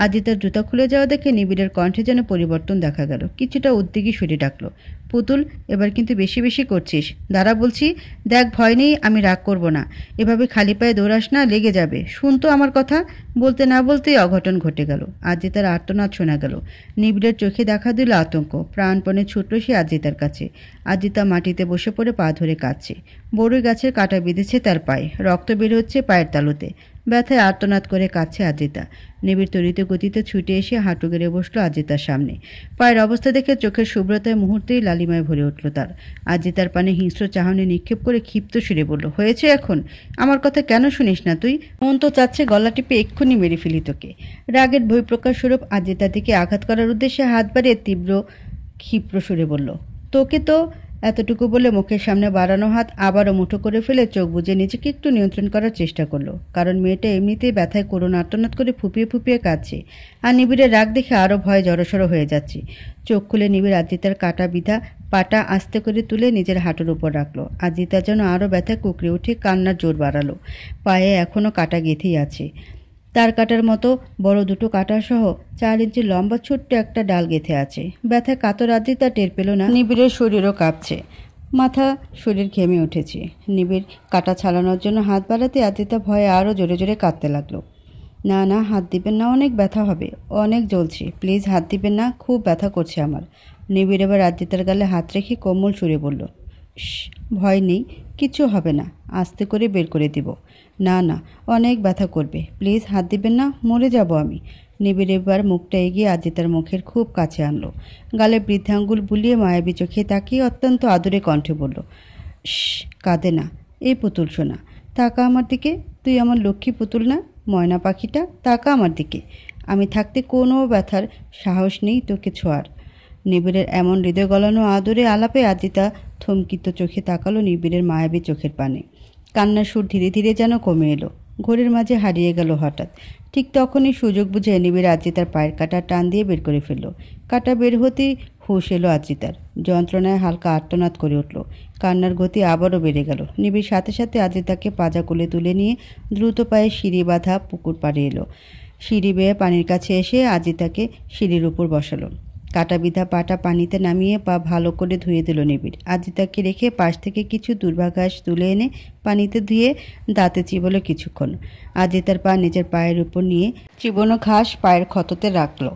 আজিতার জুতা খুলে যাওয়া দেখে নিবিড়ের কণ্ঠে যেন পরিবর্তন দেখা গেল। কিছুটা উদ্বেগী সুরে ডাকলো, পুতুল, এবার কিন্তু বেশি বেশি করছিস। দাঁড়া বলছি। দেখ, ভয় নেই, আমি রাগ করব না। এভাবে খালি পায়ে দৌড়াস না, লেগে যাবে। শুন তো আমার কথা। বলতে না বলতেই অঘটন ঘটে গেল। আজিতার আর্তনাদ শোনা গেল। নিবিড়ের চোখে দেখা দিল আতঙ্ক। প্রাণপণে ছুটল সে আজিতার কাছে। আজিতা মাটিতে বসে পড়ে পা ধরে কাঁদছে। বড়ই গাছের কাঁটা বিঁধেছে তার পায়ে। রক্ত বের হচ্ছে পায়ের তালুতে। ব্যথায় আর্তনাদ করে কাঁদছে আজিতা। নিবিড় তড়িত গতিতে ছুটে এসে হাঁটু গেড়ে বসলো আজিতার সামনে। পায়ের অবস্থা দেখে চোখের শুভ্রতায় মুহূর্তেই লালিমায় ভরে উঠল তার। আজিতার পানে হিংস্র চাহনি নিক্ষেপ করে ক্ষিপ্ত সুরে বলল, হয়েছে এখন? আমার কথা কেন শুনিস না তুই? মন তো চাচ্ছে গলা টিপে এক্ষুনি মেরে ফেলি তোকে। রাগের বহিঃপ্রকাশ স্বরূপ আজিতার দিকে আঘাত করার উদ্দেশ্যে হাত বাড়িয়ে তীব্র ক্ষিপ্র সুরে বলল, তোকে তো। এতটুকু বলে মুখের সামনে বাড়ানো হাত আবারও মুঠো করে ফেলে চোখ বুজে নিজেকে একটু নিয়ন্ত্রণ করার চেষ্টা করলো। কারণ মেয়েটা এমনিতেই ব্যথায় করুণ আর্তনাদ করে ফুপিয়ে ফুপিয়ে কাঁদছে। আর নিবিড়ের রাগ দেখে আরও ভয় জড়সড় হয়ে যাচ্ছে। চোখ খুলে নিবিড় আজিতার কাটা বিধা পাটা আস্তে করে তুলে নিজের হাঁটুর উপর রাখলো। আজিতা যেন আরও ব্যথায় কুকড়ে উঠে কান্নার জোর বাড়ালো। পায়ে এখনও কাটা গেঁথেই আছে। তার কাটার মতো বড় দুটো কাটাসহ 4 ইঞ্চি লম্বা ছোট্ট একটা ডাল গেঁথে আছে। ব্যথায় কাতর আজিতা টের পেল না। নিবিড়ের শরীরও কাঁপছে, মাথা শরীর ঘেমে উঠেছে। নিবিড় কাটা ছাড়ানোর জন্য হাত বাড়াতে আজিতা ভয়ে আরও জোরে জোরে কাঁদতে লাগলো। না না, হাত দিবেন না, অনেক ব্যথা হবে, অনেক জ্বলছে, প্লিজ হাত দিবেন না, খুব ব্যথা করছে আমার। নিবিড় এবার আজিতার গালে হাত রেখে কোমল সুরে বলল, ভয় নেই, কিচ্ছু হবে না, আস্তে করে বের করে দিব। না না, অনেক ব্যথা করবে, প্লিজ হাত দিবেন না, মরে যাব আমি। নিবিড় এবার মুখটা এগিয়ে আজিতার মুখের খুব কাছে আনলো। গালে বৃদ্ধাঙ্গুল বুলিয়ে মায়াবী চোখে তাকিয়ে অত্যন্ত আদরে কণ্ঠে বলল, কাঁদে না, এই পুতুল সোনা, তাকা আমার দিকে। তুই আমার লক্ষ্মী পুতুল না, ময়না পাখিটা, তাকা আমার দিকে। আমি থাকতে কোনো ব্যথার সাহস নেই তোকে ছোঁয়ার। নিবিড়ের এমন হৃদয় গলানো আদরে আলাপে আজিতা থমকিত চোখে তাকালো নিবিড়ের মায়াবী চোখের পানে। কান্নার সুর ধীরে ধীরে যেন কমে এলো, ঘোরের মাঝে হারিয়ে গেল হঠাৎ। ঠিক তখনই সুযোগ বুঝে নিবিড় আজিতার পায়ের কাটা টান দিয়ে বের করে ফেলল। কাটা বের হতেই হুঁশ এলো আজিতার। যন্ত্রণায় হালকা আর্তনাদ করে উঠল। কান্নার গতি আবারও বেড়ে গেল। নিবিড় সাথে সাথে আজিতাকে পাজা কোলে তুলে নিয়ে দ্রুত পায়ে সিঁড়ি বাঁধা পুকুর পাড়ে এলো। সিঁড়ি বেয়ে পানির কাছে এসে আজিতাকে সিঁড়ির উপর বসালো। কাটা বিধা পাটা পানিতে নামিয়ে পা ভালো করে ধুয়ে দিল নিবিড়। আজিতাকে রেখে পাশ থেকে কিছু দুর্ভাঘাস তুলে এনে পানিতে ধুয়ে দাঁতে চিবোলো কিছুক্ষণ। আজিতার পা নিজের পায়ের উপর নিয়ে চিবোনো ঘাস পায়ের ক্ষততে রাখলো।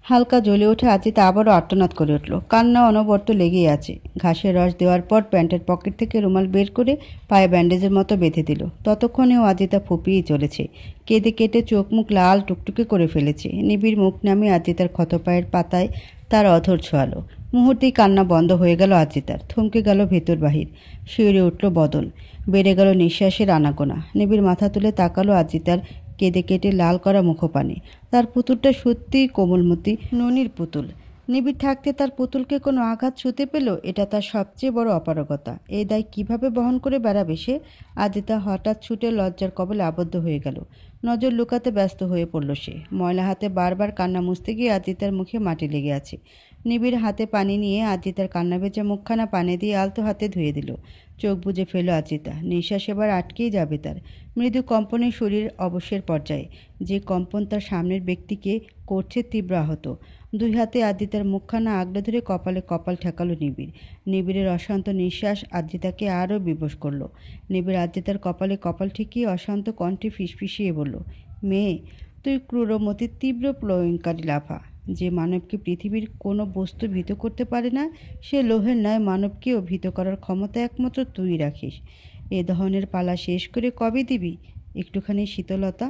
হালকা জ্বলে ওঠে আজিতা আবারও আর্তনাদ করে উঠল। কান্না অনবরত লেগেই আছে। ঘাসের রস দেওয়ার পর প্যান্টের পকেট থেকে রুমাল বের করে পায়ে ব্যান্ডেজের মতো বেঁধে দিল। ততক্ষণেও আজিতা ফুপিয়েই চলেছে। কেঁদে কেটে চোখ মুখ লাল টুকটুকে করে ফেলেছে। নিবিড় মুখ নামিয়ে আজিতার ক্ষত পায়ের পাতায় তার অধর ছোঁয়ালো। মুহূর্তেই কান্না বন্ধ হয়ে গেল আজিতার। থমকে গেল ভেতর বাহির। শিউরে উঠল বদন। বেড়ে গেল নিঃশ্বাসের আনাগোনা। নিবিড় মাথা তুলে তাকালো আজিতার কেঁদে কেটে লাল করা মুখপানে। তার পুতুলটা সত্যিই কোমলমতি ননির পুতুল। নিবিড় থাকতে তার পুতুলকে কোনো আঘাত ছুঁতে পেল, এটা তার সবচেয়ে বড় অপারগতা। এই দায় কিভাবে বহন করে বেড়াবে সে? আজিতা হঠাৎ ছুটে লজ্জার কবলে আবদ্ধ হয়ে গেল। নজর লুকাতে ব্যস্ত হয়ে পড়ল সে। ময়লা হাতে বারবার কান্না মুছতে গিয়ে আজিতার মুখে মাটি লেগে আছে। নিবিড় হাতে পানি নিয়ে আজিতার কান্না ভেজা মুখখানা পানি দিয়ে আলতো হাতে ধুয়ে দিল। চোখ বুজে ফেলল আজিতা। নিঃশ্বাস এবার আটকেই যাবে তার। মৃদু কম্পনে শরীর অবশ্যের পর্যায়ে। যে কম্পন তার সামনের ব্যক্তিকে করছে তীব্র আহত। দুই হাতে আজিতার মুখখানা আগলে ধরে কপালে কপাল ঠেকালো নিবিড়। নিবিড়ের অশান্ত নিঃশ্বাস আজিতাকে আরও বিবশ করল। নিবিড় আজিতার কপালে কপাল ঠেকিয়ে অশান্ত কণ্ঠে ফিসফিসিয়ে বলল, মেয়ে, তুই ক্রূরমতির তীব্র প্রলয়ঙ্কারী লাফা। যে মানবকে পৃথিবীর কোনো বস্তু ভীত করতে পারে না, সে লোহের ন্যায় মানবকেও ভীত করার ক্ষমতা একমাত্র তুই রাখিস। এ দহনের পালা শেষ করে কবে দিবি একটুখানি শীতলতা?